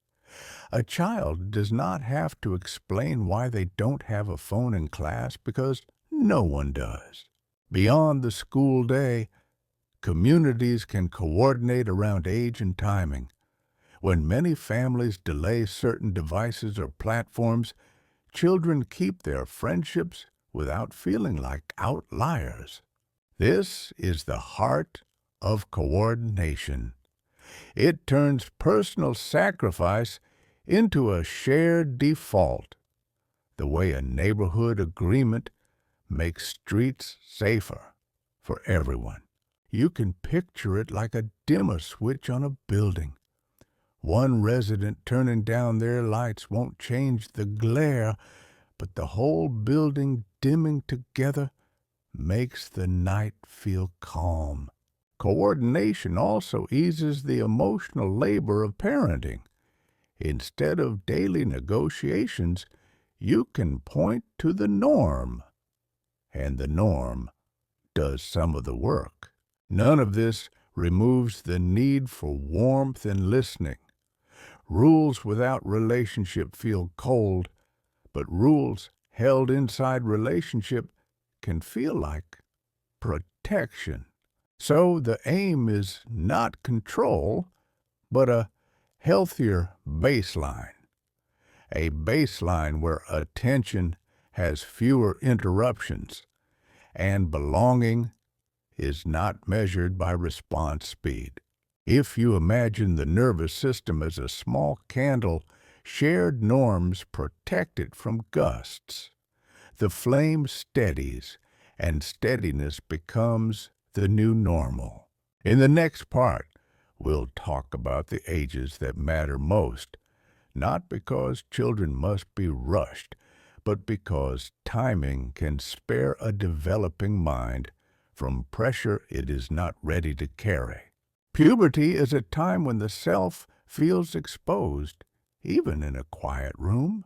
A child does not have to explain why they don't have a phone in class because no one does. Beyond the school day, communities can coordinate around age and timing. When many families delay certain devices or platforms, children keep their friendships without feeling like outliers. This is the heart of coordination. It turns personal sacrifice into a shared default, the way a neighborhood agreement makes streets safer for everyone. You can picture it like a dimmer switch on a building. One resident turning down their lights won't change the glare, but the whole building dimming together makes the night feel calm. Coordination also eases the emotional labor of parenting. Instead of daily negotiations, you can point to the norm, and the norm does some of the work. None of this removes the need for warmth and listening. Rules without relationship feel cold, but rules held inside relationship can feel like protection. So the aim is not control, but a healthier baseline. A baseline where attention has fewer interruptions and belonging is not measured by response speed. If you imagine the nervous system as a small candle, shared norms protect it from gusts. The flame steadies, and steadiness becomes the new normal. In the next part, we'll talk about the ages that matter most, not because children must be rushed, but because timing can spare a developing mind from pressure it is not ready to carry. Puberty is a time when the self feels exposed, even in a quiet room.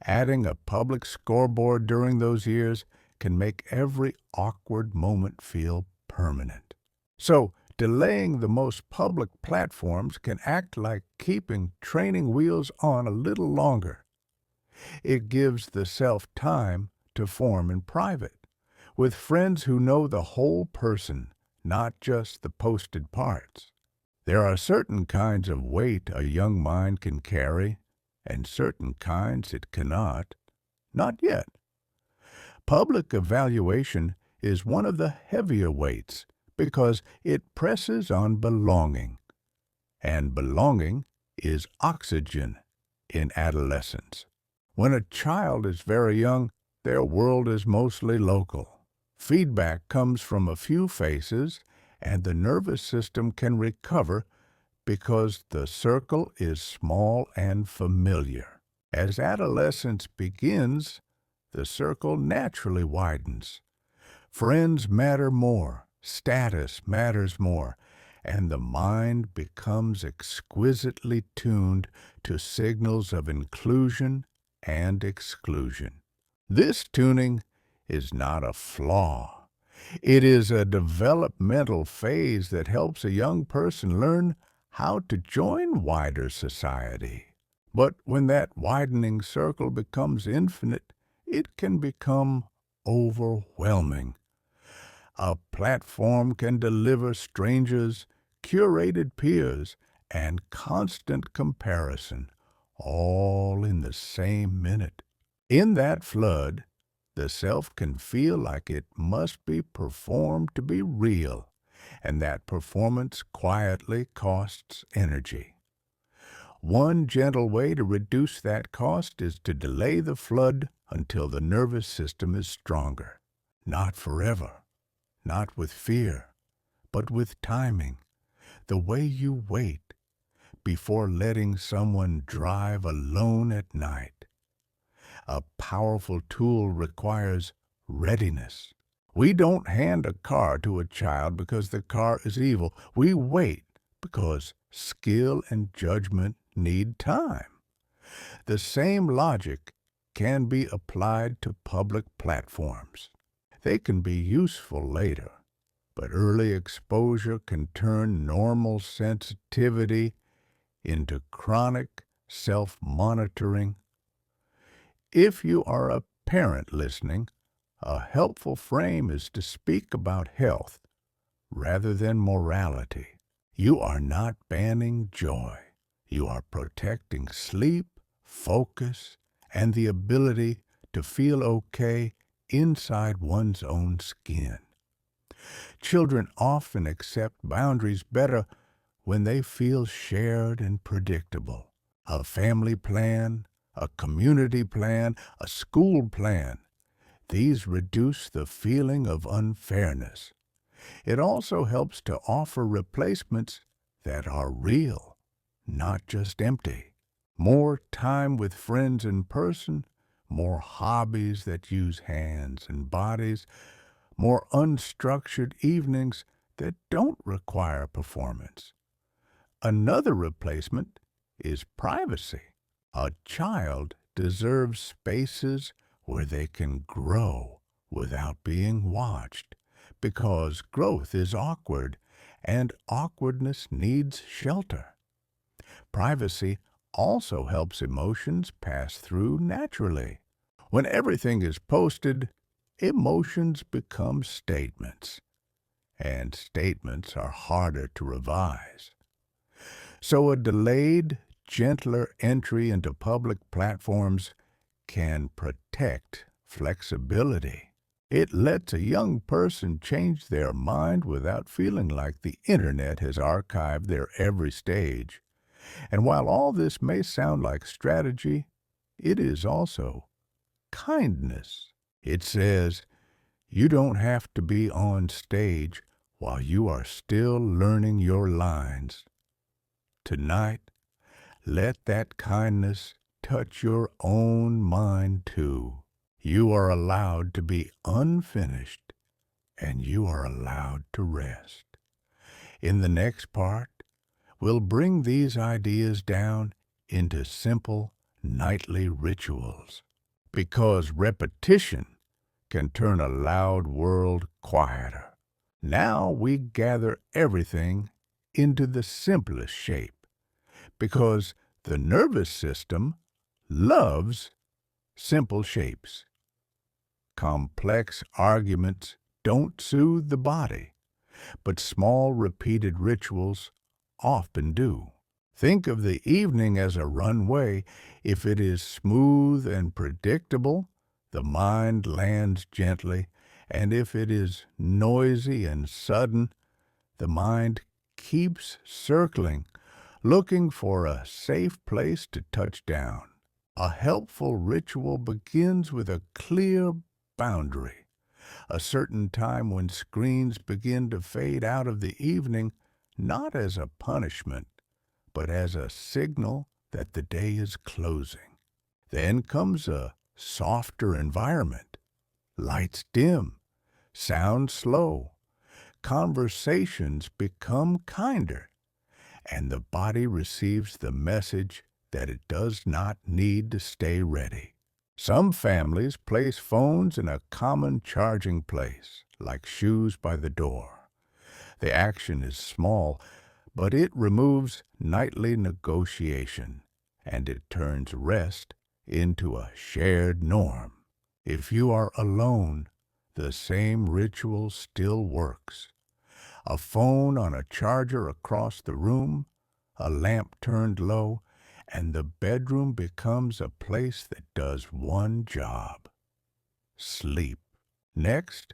Adding a public scoreboard during those years can make every awkward moment feel permanent. So, delaying the most public platforms can act like keeping training wheels on a little longer. It gives the self time to form in private, with friends who know the whole person, not just the posted parts. There are certain kinds of weight a young mind can carry, and certain kinds it cannot. Not yet. Public evaluation is one of the heavier weights because it presses on belonging. And belonging is oxygen in adolescence. When a child is very young, their world is mostly local. Feedback comes from a few faces, and the nervous system can recover because the circle is small and familiar. As adolescence begins, the circle naturally widens. Friends matter more, status matters more, and the mind becomes exquisitely tuned to signals of inclusion and exclusion. This tuning is not a flaw. It is a developmental phase that helps a young person learn how to join wider society. But when that widening circle becomes infinite, it can become overwhelming. A platform can deliver strangers, curated peers, and constant comparison, all in the same minute. In that flood, the self can feel like it must be performed to be real, and that performance quietly costs energy. One gentle way to reduce that cost is to delay the flood until the nervous system is stronger. Not forever, not with fear, but with timing, the way you wait before letting someone drive alone at night. A powerful tool requires readiness. We don't hand a car to a child because the car is evil. We wait because skill and judgment need time. The same logic can be applied to public platforms. They can be useful later, but early exposure can turn normal sensitivity into chronic self-monitoring. If you are a parent listening, a helpful frame is to speak about health rather than morality. You are not banning joy. You are protecting sleep, focus, and the ability to feel okay inside one's own skin. Children often accept boundaries better when they feel shared and predictable. A family plan, a community plan, a school plan. These reduce the feeling of unfairness. It also helps to offer replacements that are real, not just empty. More time with friends in person, more hobbies that use hands and bodies, more unstructured evenings that don't require performance. Another replacement is privacy. A child deserves spaces where they can grow without being watched, because growth is awkward, and awkwardness needs shelter. Privacy also helps emotions pass through naturally. When everything is posted, emotions become statements, and statements are harder to revise. So a delayed, gentler entry into public platforms can protect flexibility. It lets a young person change their mind without feeling like the internet has archived their every stage. And while all this may sound like strategy, it is also kindness. It says, you don't have to be on stage while you are still learning your lines. Tonight, let that kindness touch your own mind too. You are allowed to be unfinished, and you are allowed to rest. In the next part, we'll bring these ideas down into simple nightly rituals, because repetition can turn a loud world quieter. Now we gather everything into the simplest shape, because the nervous system loves simple shapes. Complex arguments don't soothe the body, but small repeated rituals often do. Think of the evening as a runway. If it is smooth and predictable, the mind lands gently, and if it is noisy and sudden, the mind keeps circling, looking for a safe place to touch down. A helpful ritual begins with a clear boundary, a certain time when screens begin to fade out of the evening, not as a punishment, but as a signal that the day is closing. Then comes a softer environment. Lights dim, sound slow, conversations become kinder, and the body receives the message that it does not need to stay ready. Some families place phones in a common charging place, like shoes by the door. The action is small, but it removes nightly negotiation, and it turns rest into a shared norm. If you are alone, the same ritual still works. A phone on a charger across the room, a lamp turned low, and the bedroom becomes a place that does one job: sleep. Next,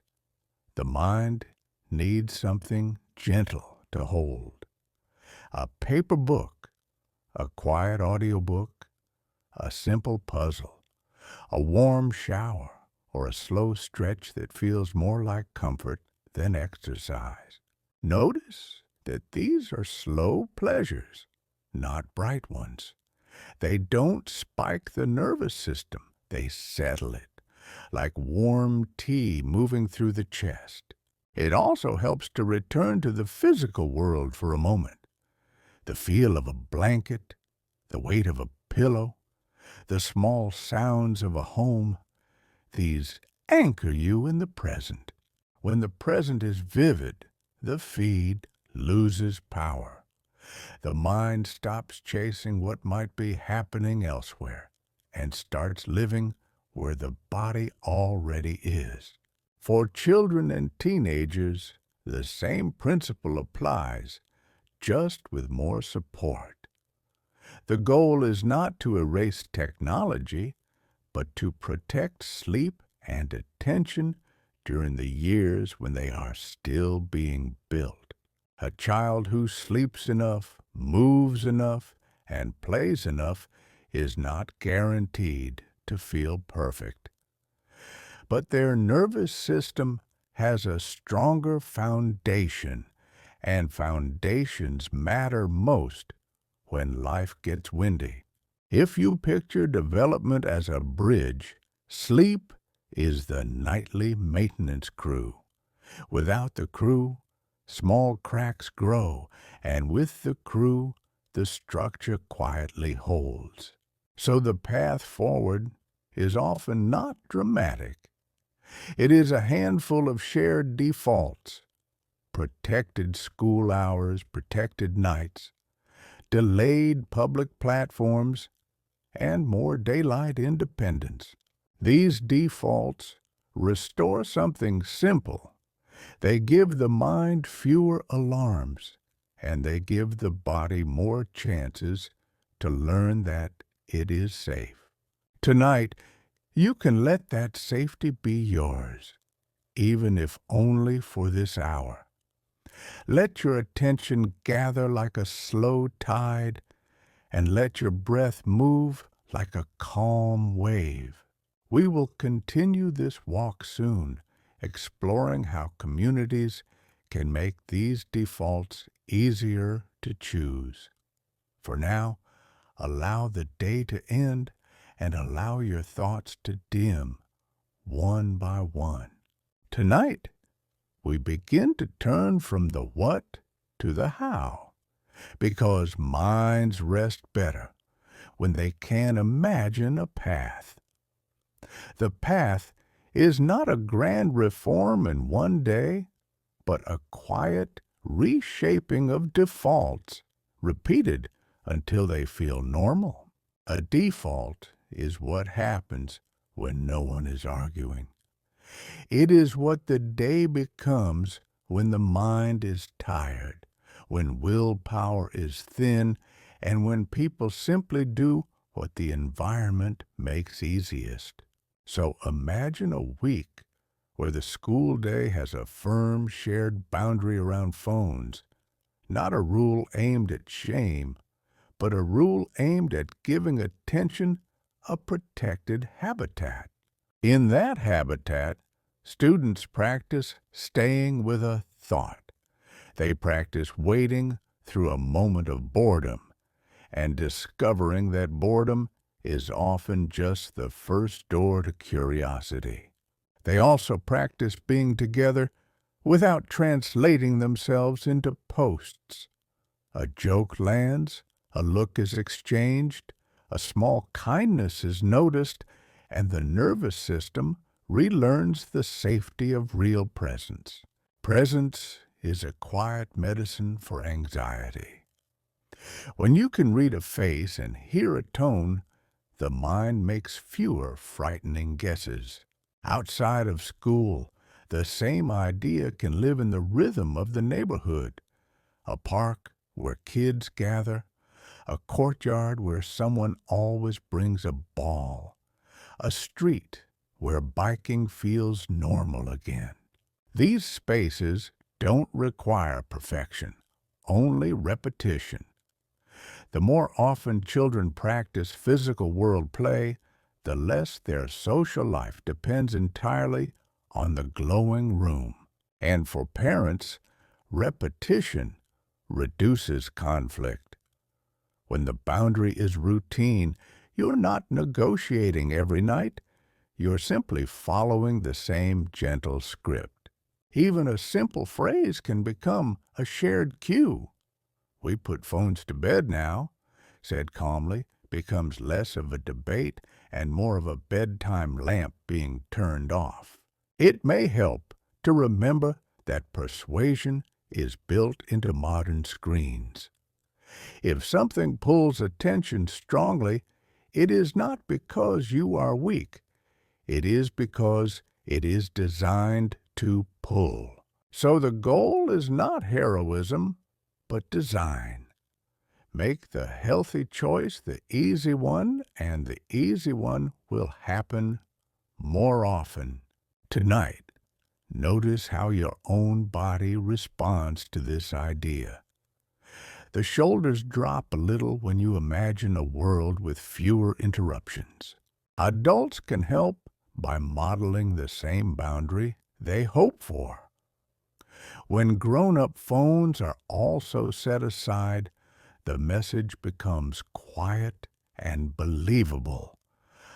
the mind needs something gentle to hold. A paper book, a quiet audiobook, a simple puzzle, a warm shower, or a slow stretch that feels more like comfort than exercise. Notice that these are slow pleasures, not bright ones. They don't spike the nervous system, they settle it, like warm tea moving through the chest. It also helps to return to the physical world for a moment. The feel of a blanket, the weight of a pillow, the small sounds of a home, these anchor you in the present. When the present is vivid, the feed loses power. The mind stops chasing what might be happening elsewhere and starts living where the body already is. For children and teenagers, the same principle applies, just with more support. The goal is not to erase technology, but to protect sleep and attention during the years when they are still being built. A child who sleeps enough, moves enough, and plays enough is not guaranteed to feel perfect. But their nervous system has a stronger foundation, and foundations matter most when life gets windy. If you picture development as a bridge, sleep is the nightly maintenance crew. Without the crew, small cracks grow, and with the crew, the structure quietly holds. So the path forward is often not dramatic. It is a handful of shared defaults: protected school hours, protected nights, delayed public platforms, and more daylight independence. These defaults restore something simple. They give the mind fewer alarms, and they give the body more chances to learn that it is safe. Tonight, you can let that safety be yours, even if only for this hour. Let your attention gather like a slow tide, and let your breath move like a calm wave. We will continue this walk soon, exploring how communities can make these defaults easier to choose. For now, allow the day to end and allow your thoughts to dim one by one. Tonight, we begin to turn from the what to the how, because minds rest better when they can imagine a path. The path is not a grand reform in one day, but a quiet reshaping of defaults, repeated until they feel normal. A default is what happens when no one is arguing. It is what the day becomes when the mind is tired, when willpower is thin, and when people simply do what the environment makes easiest. So imagine a week where the school day has a firm shared boundary around phones, not a rule aimed at shame, but a rule aimed at giving attention a protected habitat. In that habitat, students practice staying with a thought. They practice waiting through a moment of boredom and discovering that boredom is often just the first door to curiosity. They also practice being together without translating themselves into posts. A joke lands, a look is exchanged, a small kindness is noticed, and the nervous system relearns the safety of real presence. Presence is a quiet medicine for anxiety. When you can read a face and hear a tone, the mind makes fewer frightening guesses. Outside of school, the same idea can live in the rhythm of the neighborhood. A park where kids gather, a courtyard where someone always brings a ball, a street where biking feels normal again. These spaces don't require perfection, only repetition. The more often children practice physical world play, the less their social life depends entirely on the glowing room. And for parents, repetition reduces conflict. When the boundary is routine, you're not negotiating every night. You're simply following the same gentle script. Even a simple phrase can become a shared cue. "We put phones to bed now," said calmly, becomes less of a debate and more of a bedtime lamp being turned off. It may help to remember that persuasion is built into modern screens. If something pulls attention strongly, it is not because you are weak. It is because it is designed to pull. So the goal is not heroism, but design. Make the healthy choice the easy one, and the easy one will happen more often. Tonight, notice how your own body responds to this idea. The shoulders drop a little when you imagine a world with fewer interruptions. Adults can help by modeling the same boundary they hope for. When grown-up phones are also set aside, the message becomes quiet and believable,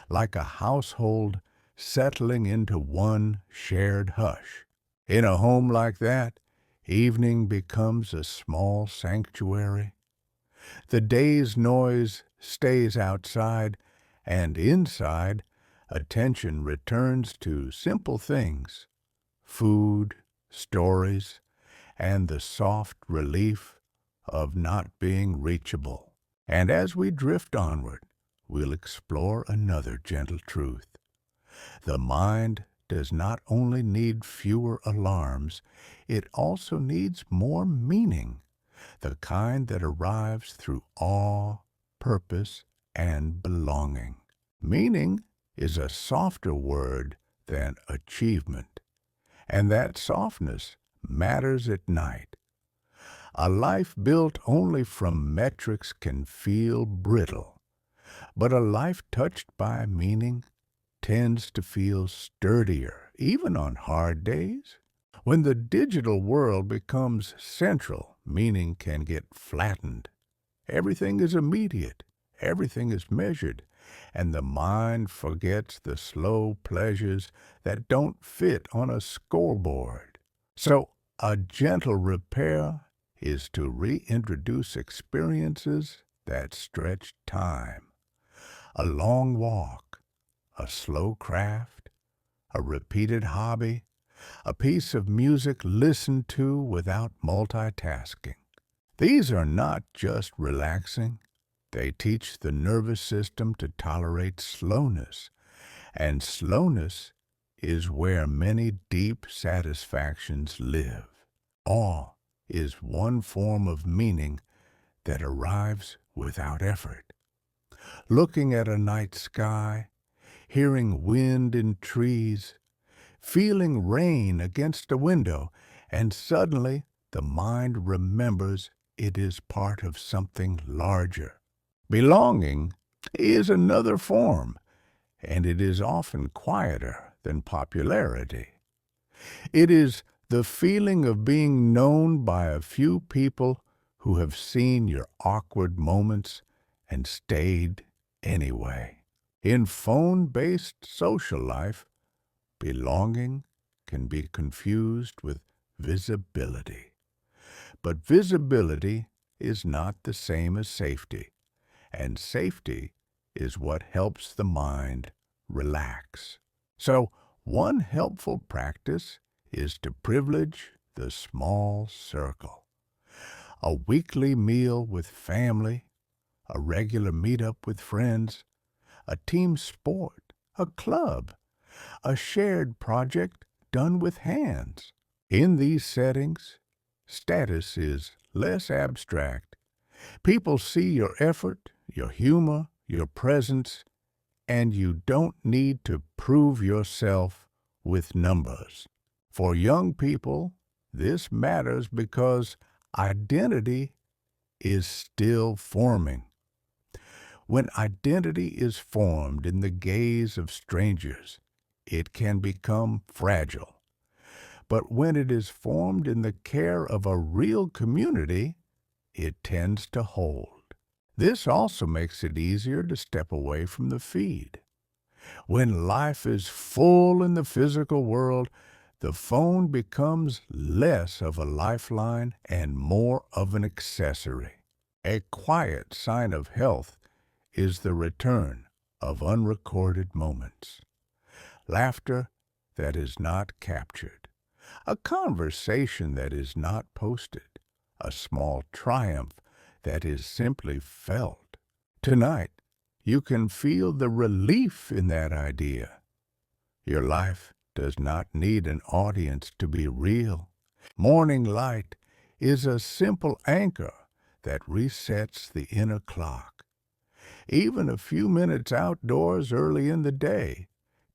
like a household settling into one shared hush. In a home like that, evening becomes a small sanctuary. The day's noise stays outside, and inside, attention returns to simple things: food, stories, and the soft relief of not being reachable. And as we drift onward, we'll explore another gentle truth. The mind does not only need fewer alarms, it also needs more meaning, the kind that arrives through awe, purpose, and belonging. Meaning is a softer word than achievement, and that softness matters at night. A life built only from metrics can feel brittle, but a life touched by meaning tends to feel sturdier, even on hard days. When the digital world becomes central, meaning can get flattened. Everything is immediate, everything is measured, and the mind forgets the slow pleasures that don't fit on a scoreboard. So, a gentle repair is to reintroduce experiences that stretch time. A long walk, a slow craft, a repeated hobby, a piece of music listened to without multitasking. These are not just relaxing. They teach the nervous system to tolerate slowness, and slowness is where many deep satisfactions live. Awe is one form of meaning that arrives without effort. Looking at a night sky, hearing wind in trees, feeling rain against a window, and suddenly the mind remembers it is part of something larger. Belonging is another form, and it is often quieter than popularity. It is the feeling of being known by a few people who have seen your awkward moments and stayed anyway. In phone-based social life, belonging can be confused with visibility. But visibility is not the same as safety, and safety is what helps the mind relax. So, one helpful practice is to privilege the small circle. a weekly meal with family, a regular meetup with friends, a team sport, a club, a shared project done with hands. In these settings, status is less abstract. People see your effort, your humor, your presence, and you don't need to prove yourself with numbers. For young people, this matters because identity is still forming. When identity is formed in the gaze of strangers, it can become fragile. But when it is formed in the care of a real community, it tends to hold. This also makes it easier to step away from the feed. When life is full in the physical world, the phone becomes less of a lifeline and more of an accessory. A quiet sign of health is the return of unrecorded moments. Laughter that is not captured. A conversation that is not posted. A small triumph that is simply felt. Tonight, you can feel the relief in that idea. Your life does not need an audience to be real. Morning light is a simple anchor that resets the inner clock. Even a few minutes outdoors early in the day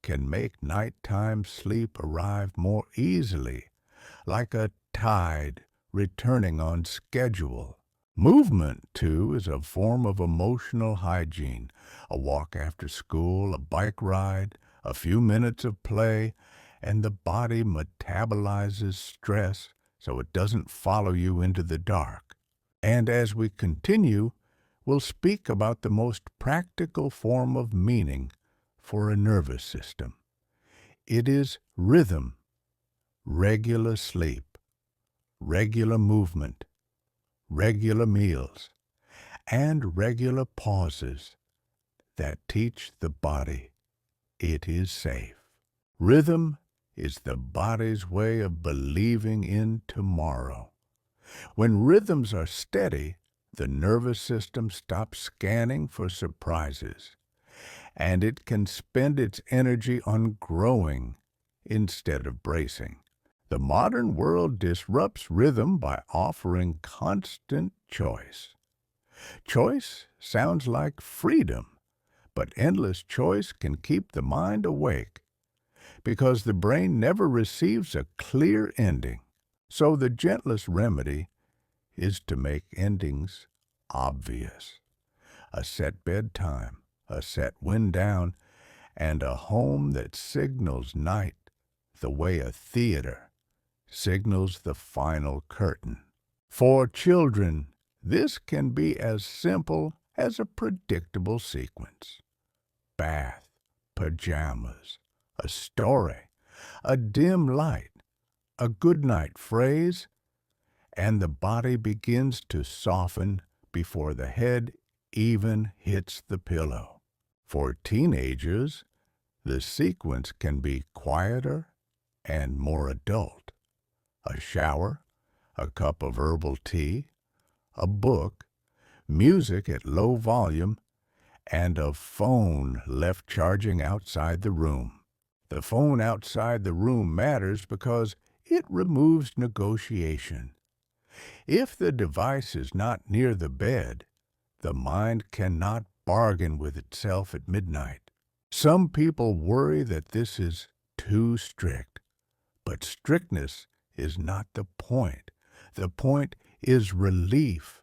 can make nighttime sleep arrive more easily, like a tide returning on schedule. Movement, too, is a form of emotional hygiene. A walk after school, a bike ride, a few minutes of play, and the body metabolizes stress so it doesn't follow you into the dark. And as we continue, we'll speak about the most practical form of meaning for a nervous system. It is rhythm, regular sleep, regular movement, regular meals, and regular pauses that teach the body it is safe. Rhythm is the body's way of believing in tomorrow. When rhythms are steady, the nervous system stops scanning for surprises, and it can spend its energy on growing instead of bracing. The modern world disrupts rhythm by offering constant choice. Choice sounds like freedom, but endless choice can keep the mind awake because the brain never receives a clear ending. So the gentlest remedy is to make endings obvious. A set bedtime, a set wind down, and a home that signals night the way a theater signals the final curtain. For children, this can be as simple as a predictable sequence. Bath, pajamas, a story, a dim light, a goodnight phrase, and the body begins to soften before the head even hits the pillow. For teenagers, the sequence can be quieter and more adult. A shower, a cup of herbal tea, a book, music at low volume, and a phone left charging outside the room. The phone outside the room matters because it removes negotiation. If the device is not near the bed, the mind cannot bargain with itself at midnight. Some people worry that this is too strict, but strictness is not the point. The point is relief,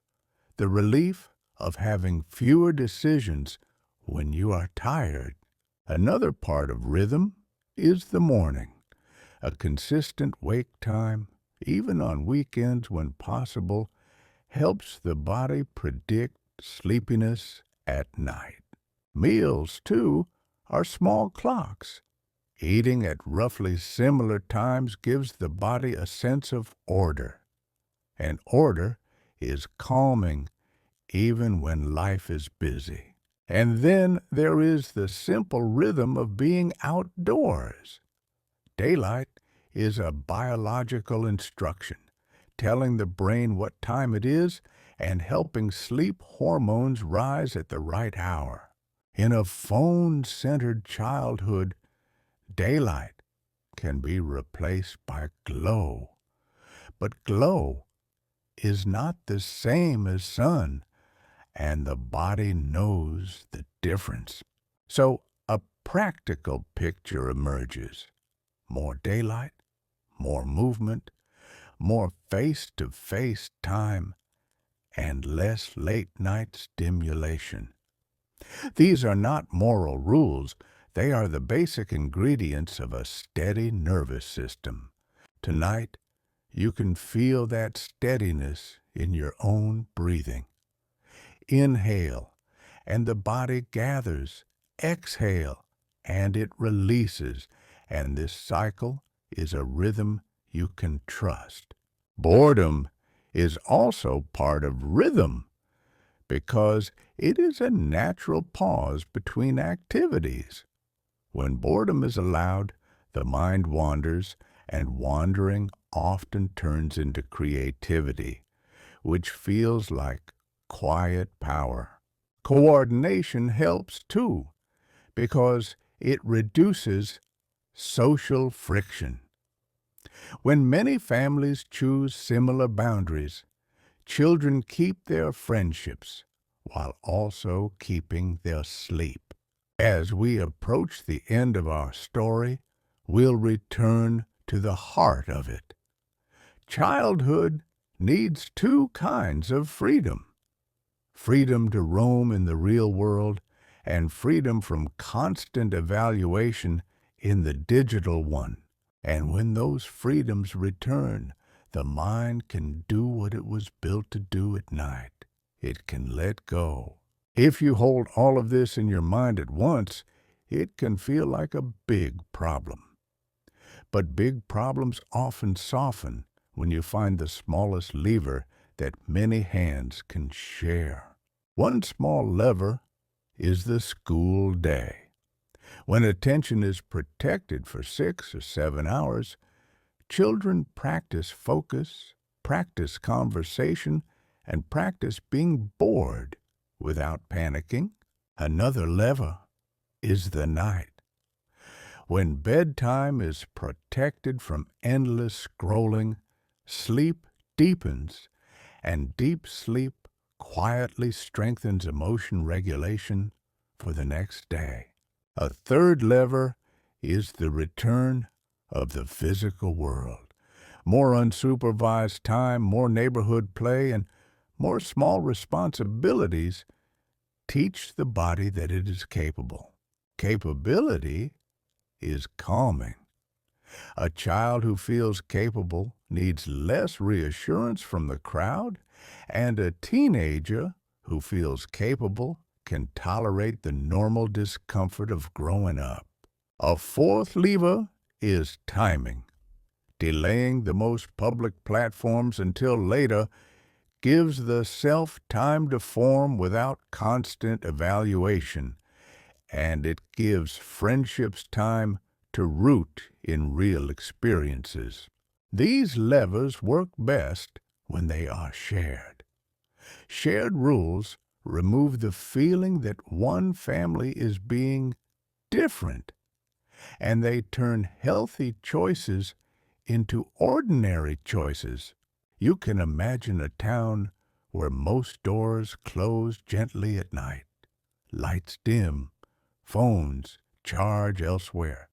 the relief of having fewer decisions when you are tired. Another part of rhythm is the morning, a consistent wake time, even on weekends when possible, helps the body predict sleepiness at night. Meals, too, are small clocks. Eating at roughly similar times gives the body a sense of order. And order is calming even when life is busy. And then there is the simple rhythm of being outdoors. Daylight is a biological instruction. telling the brain what time it is and helping sleep hormones rise at the right hour. In a phone-centered childhood, daylight can be replaced by glow. But glow is not the same as sun, and the body knows the difference. So a practical picture emerges. More daylight, more movement, more face-to-face time, and less late-night stimulation. These are not moral rules. They are the basic ingredients of a steady nervous system. Tonight, you can feel that steadiness in your own breathing. Inhale, and the body gathers. Exhale, and it releases. And this cycle is a rhythm you can trust. Boredom is also part of rhythm because it is a natural pause between activities. When boredom is allowed, the mind wanders, and wandering often turns into creativity, which feels like quiet power. Coordination helps too, because it reduces social friction. When many families choose similar boundaries, children keep their friendships while also keeping their sleep. As we approach the end of our story, we'll return to the heart of it. Childhood needs two kinds of freedom: freedom to roam in the real world and freedom from constant evaluation in the digital one. And when those freedoms return, the mind can do what it was built to do at night. It can let go. If you hold all of this in your mind at once, it can feel like a big problem. But big problems often soften when you find the smallest lever that many hands can share. One small lever is the school day. When attention is protected for 6 or 7 hours, children practice focus, practice conversation, and practice being bored without panicking. Another lever is the night. When bedtime is protected from endless scrolling, sleep deepens, and deep sleep quietly strengthens emotion regulation for the next day. A third lever is the return of the physical world. More unsupervised time, more neighborhood play, and more small responsibilities teach the body that it is capable. Capability is calming. A child who feels capable needs less reassurance from the crowd, and a teenager who feels capable can tolerate the normal discomfort of growing up. A fourth lever is timing. Delaying the most public platforms until later gives the self time to form without constant evaluation, and it gives friendships time to root in real experiences. These levers work best when they are shared. Shared rules remove the feeling that one family is being different, and they turn healthy choices into ordinary choices. You can imagine a town where most doors close gently at night, lights dim, phones charge elsewhere,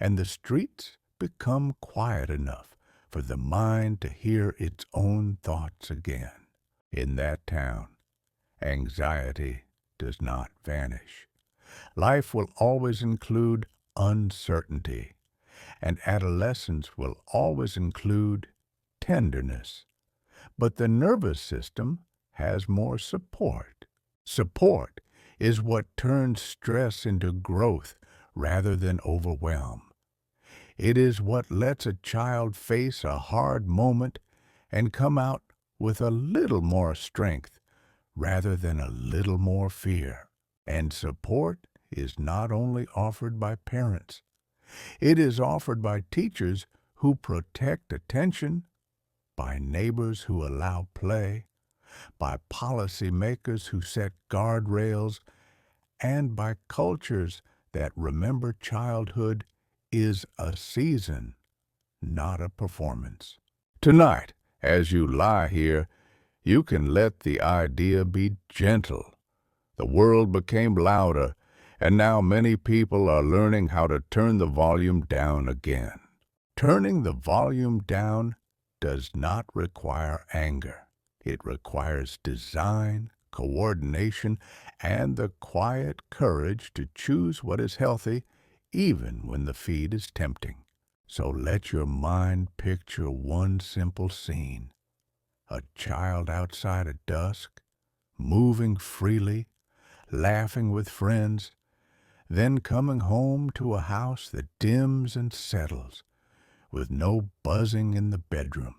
and the streets become quiet enough for the mind to hear its own thoughts again. In that town, anxiety does not vanish. Life will always include uncertainty, and adolescence will always include tenderness. But the nervous system has more support. Support is what turns stress into growth rather than overwhelm. It is what lets a child face a hard moment and come out with a little more strength rather than a little more fear. And support is not only offered by parents. It is offered by teachers who protect attention by neighbors who allow play, by policymakers who set guardrails, and by cultures that remember childhood is a season, not a performance. Tonight, as you lie here, you can let the idea be gentle. The world became louder, and now many people are learning how to turn the volume down again. Turning the volume down does not require anger. It requires design, coordination, and the quiet courage to choose what is healthy, even when the feed is tempting. So let your mind picture one simple scene: a child outside at dusk, moving freely, laughing with friends, then coming home to a house that dims and settles, with no buzzing in the bedroom.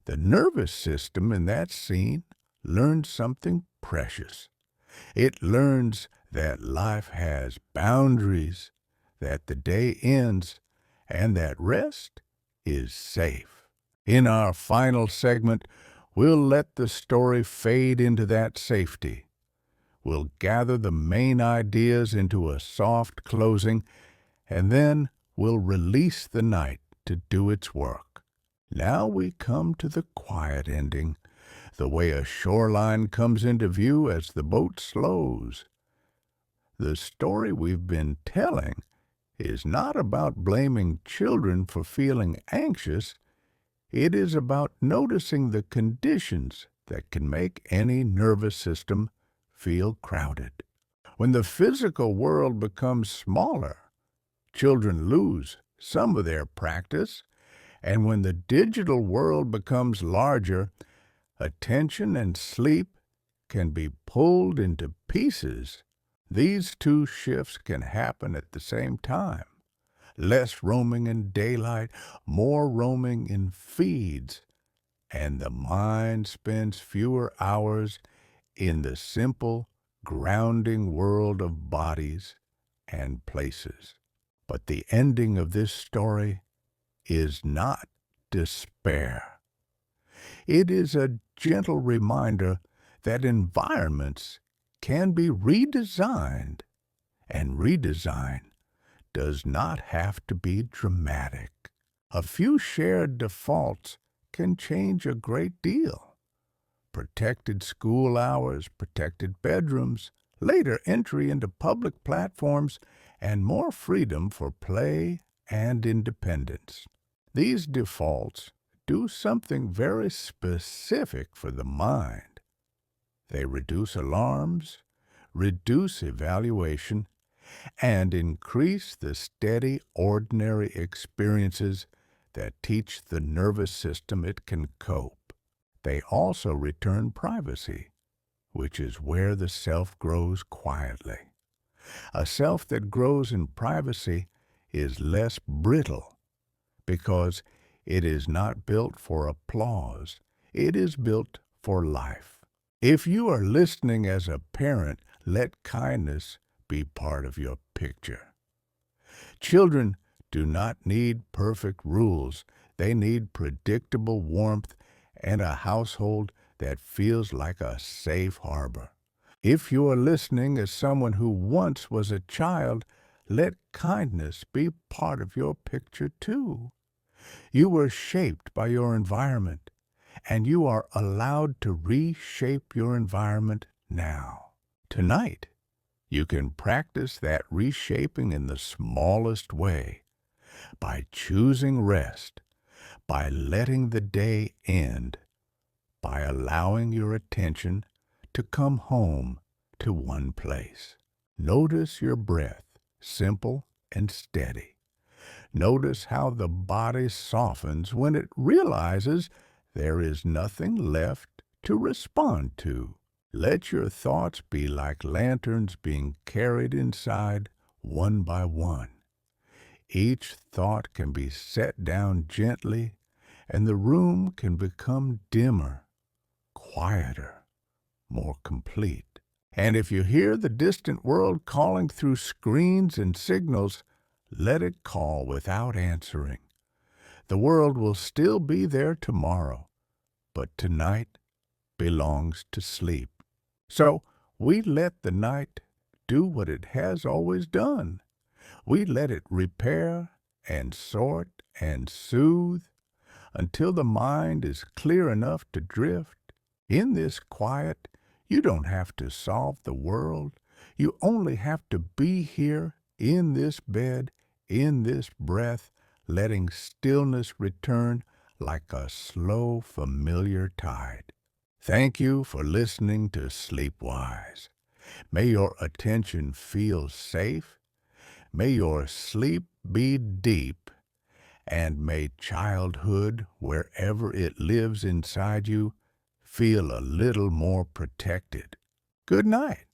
The nervous system in that scene learns something precious. It learns that life has boundaries, that the day ends, and that rest is safe. In our final segment, we'll let the story fade into that safety. We'll gather the main ideas into a soft closing, and then we'll release the night to do its work. Now we come to the quiet ending, the way a shoreline comes into view as the boat slows. The story we've been telling is not about blaming children for feeling anxious. It is about noticing the conditions that can make any nervous system feel crowded. When the physical world becomes smaller, children lose some of their practice, and when the digital world becomes larger, attention and sleep can be pulled into pieces. These two shifts can happen at the same time. Less roaming in daylight, more roaming in feeds, and the mind spends fewer hours in the simple, grounding world of bodies and places. But the ending of this story is not despair. It is a gentle reminder that environments can be redesigned, and redesign does not have to be dramatic. A few shared defaults can change a great deal. Protected school hours, protected bedrooms, later entry into public platforms, and more freedom for play and independence. These defaults do something very specific for the mind. They reduce alarms, reduce evaluation, and increase the steady, ordinary experiences that teach the nervous system it can cope. They also return privacy, which is where the self grows quietly. A self that grows in privacy is less brittle, because it is not built for applause. It is built for life. If you are listening as a parent, let kindness be part of your picture. Children do not need perfect rules. They need predictable warmth and a household that feels like a safe harbor. If you are listening as someone who once was a child, let kindness be part of your picture too. You were shaped by your environment, and you are allowed to reshape your environment now. Tonight, you can practice that reshaping in the smallest way, by choosing rest, by letting the day end, by allowing your attention to come home to one place. Notice your breath, simple and steady. Notice how the body softens when it realizes there is nothing left to respond to. Let your thoughts be like lanterns being carried inside one by one. Each thought can be set down gently, and the room can become dimmer, quieter, more complete. And if you hear the distant world calling through screens and signals, let it call without answering. The world will still be there tomorrow, but tonight belongs to sleep. So we let the night do what it has always done. We let it repair and sort and soothe until the mind is clear enough to drift. In this quiet, you don't have to solve the world. You only have to be here in this bed, in this breath, letting stillness return like a slow, familiar tide. Thank you for listening to SleepWise. May your attention feel safe. May your sleep be deep. And may childhood, wherever it lives inside you, feel a little more protected. Good night.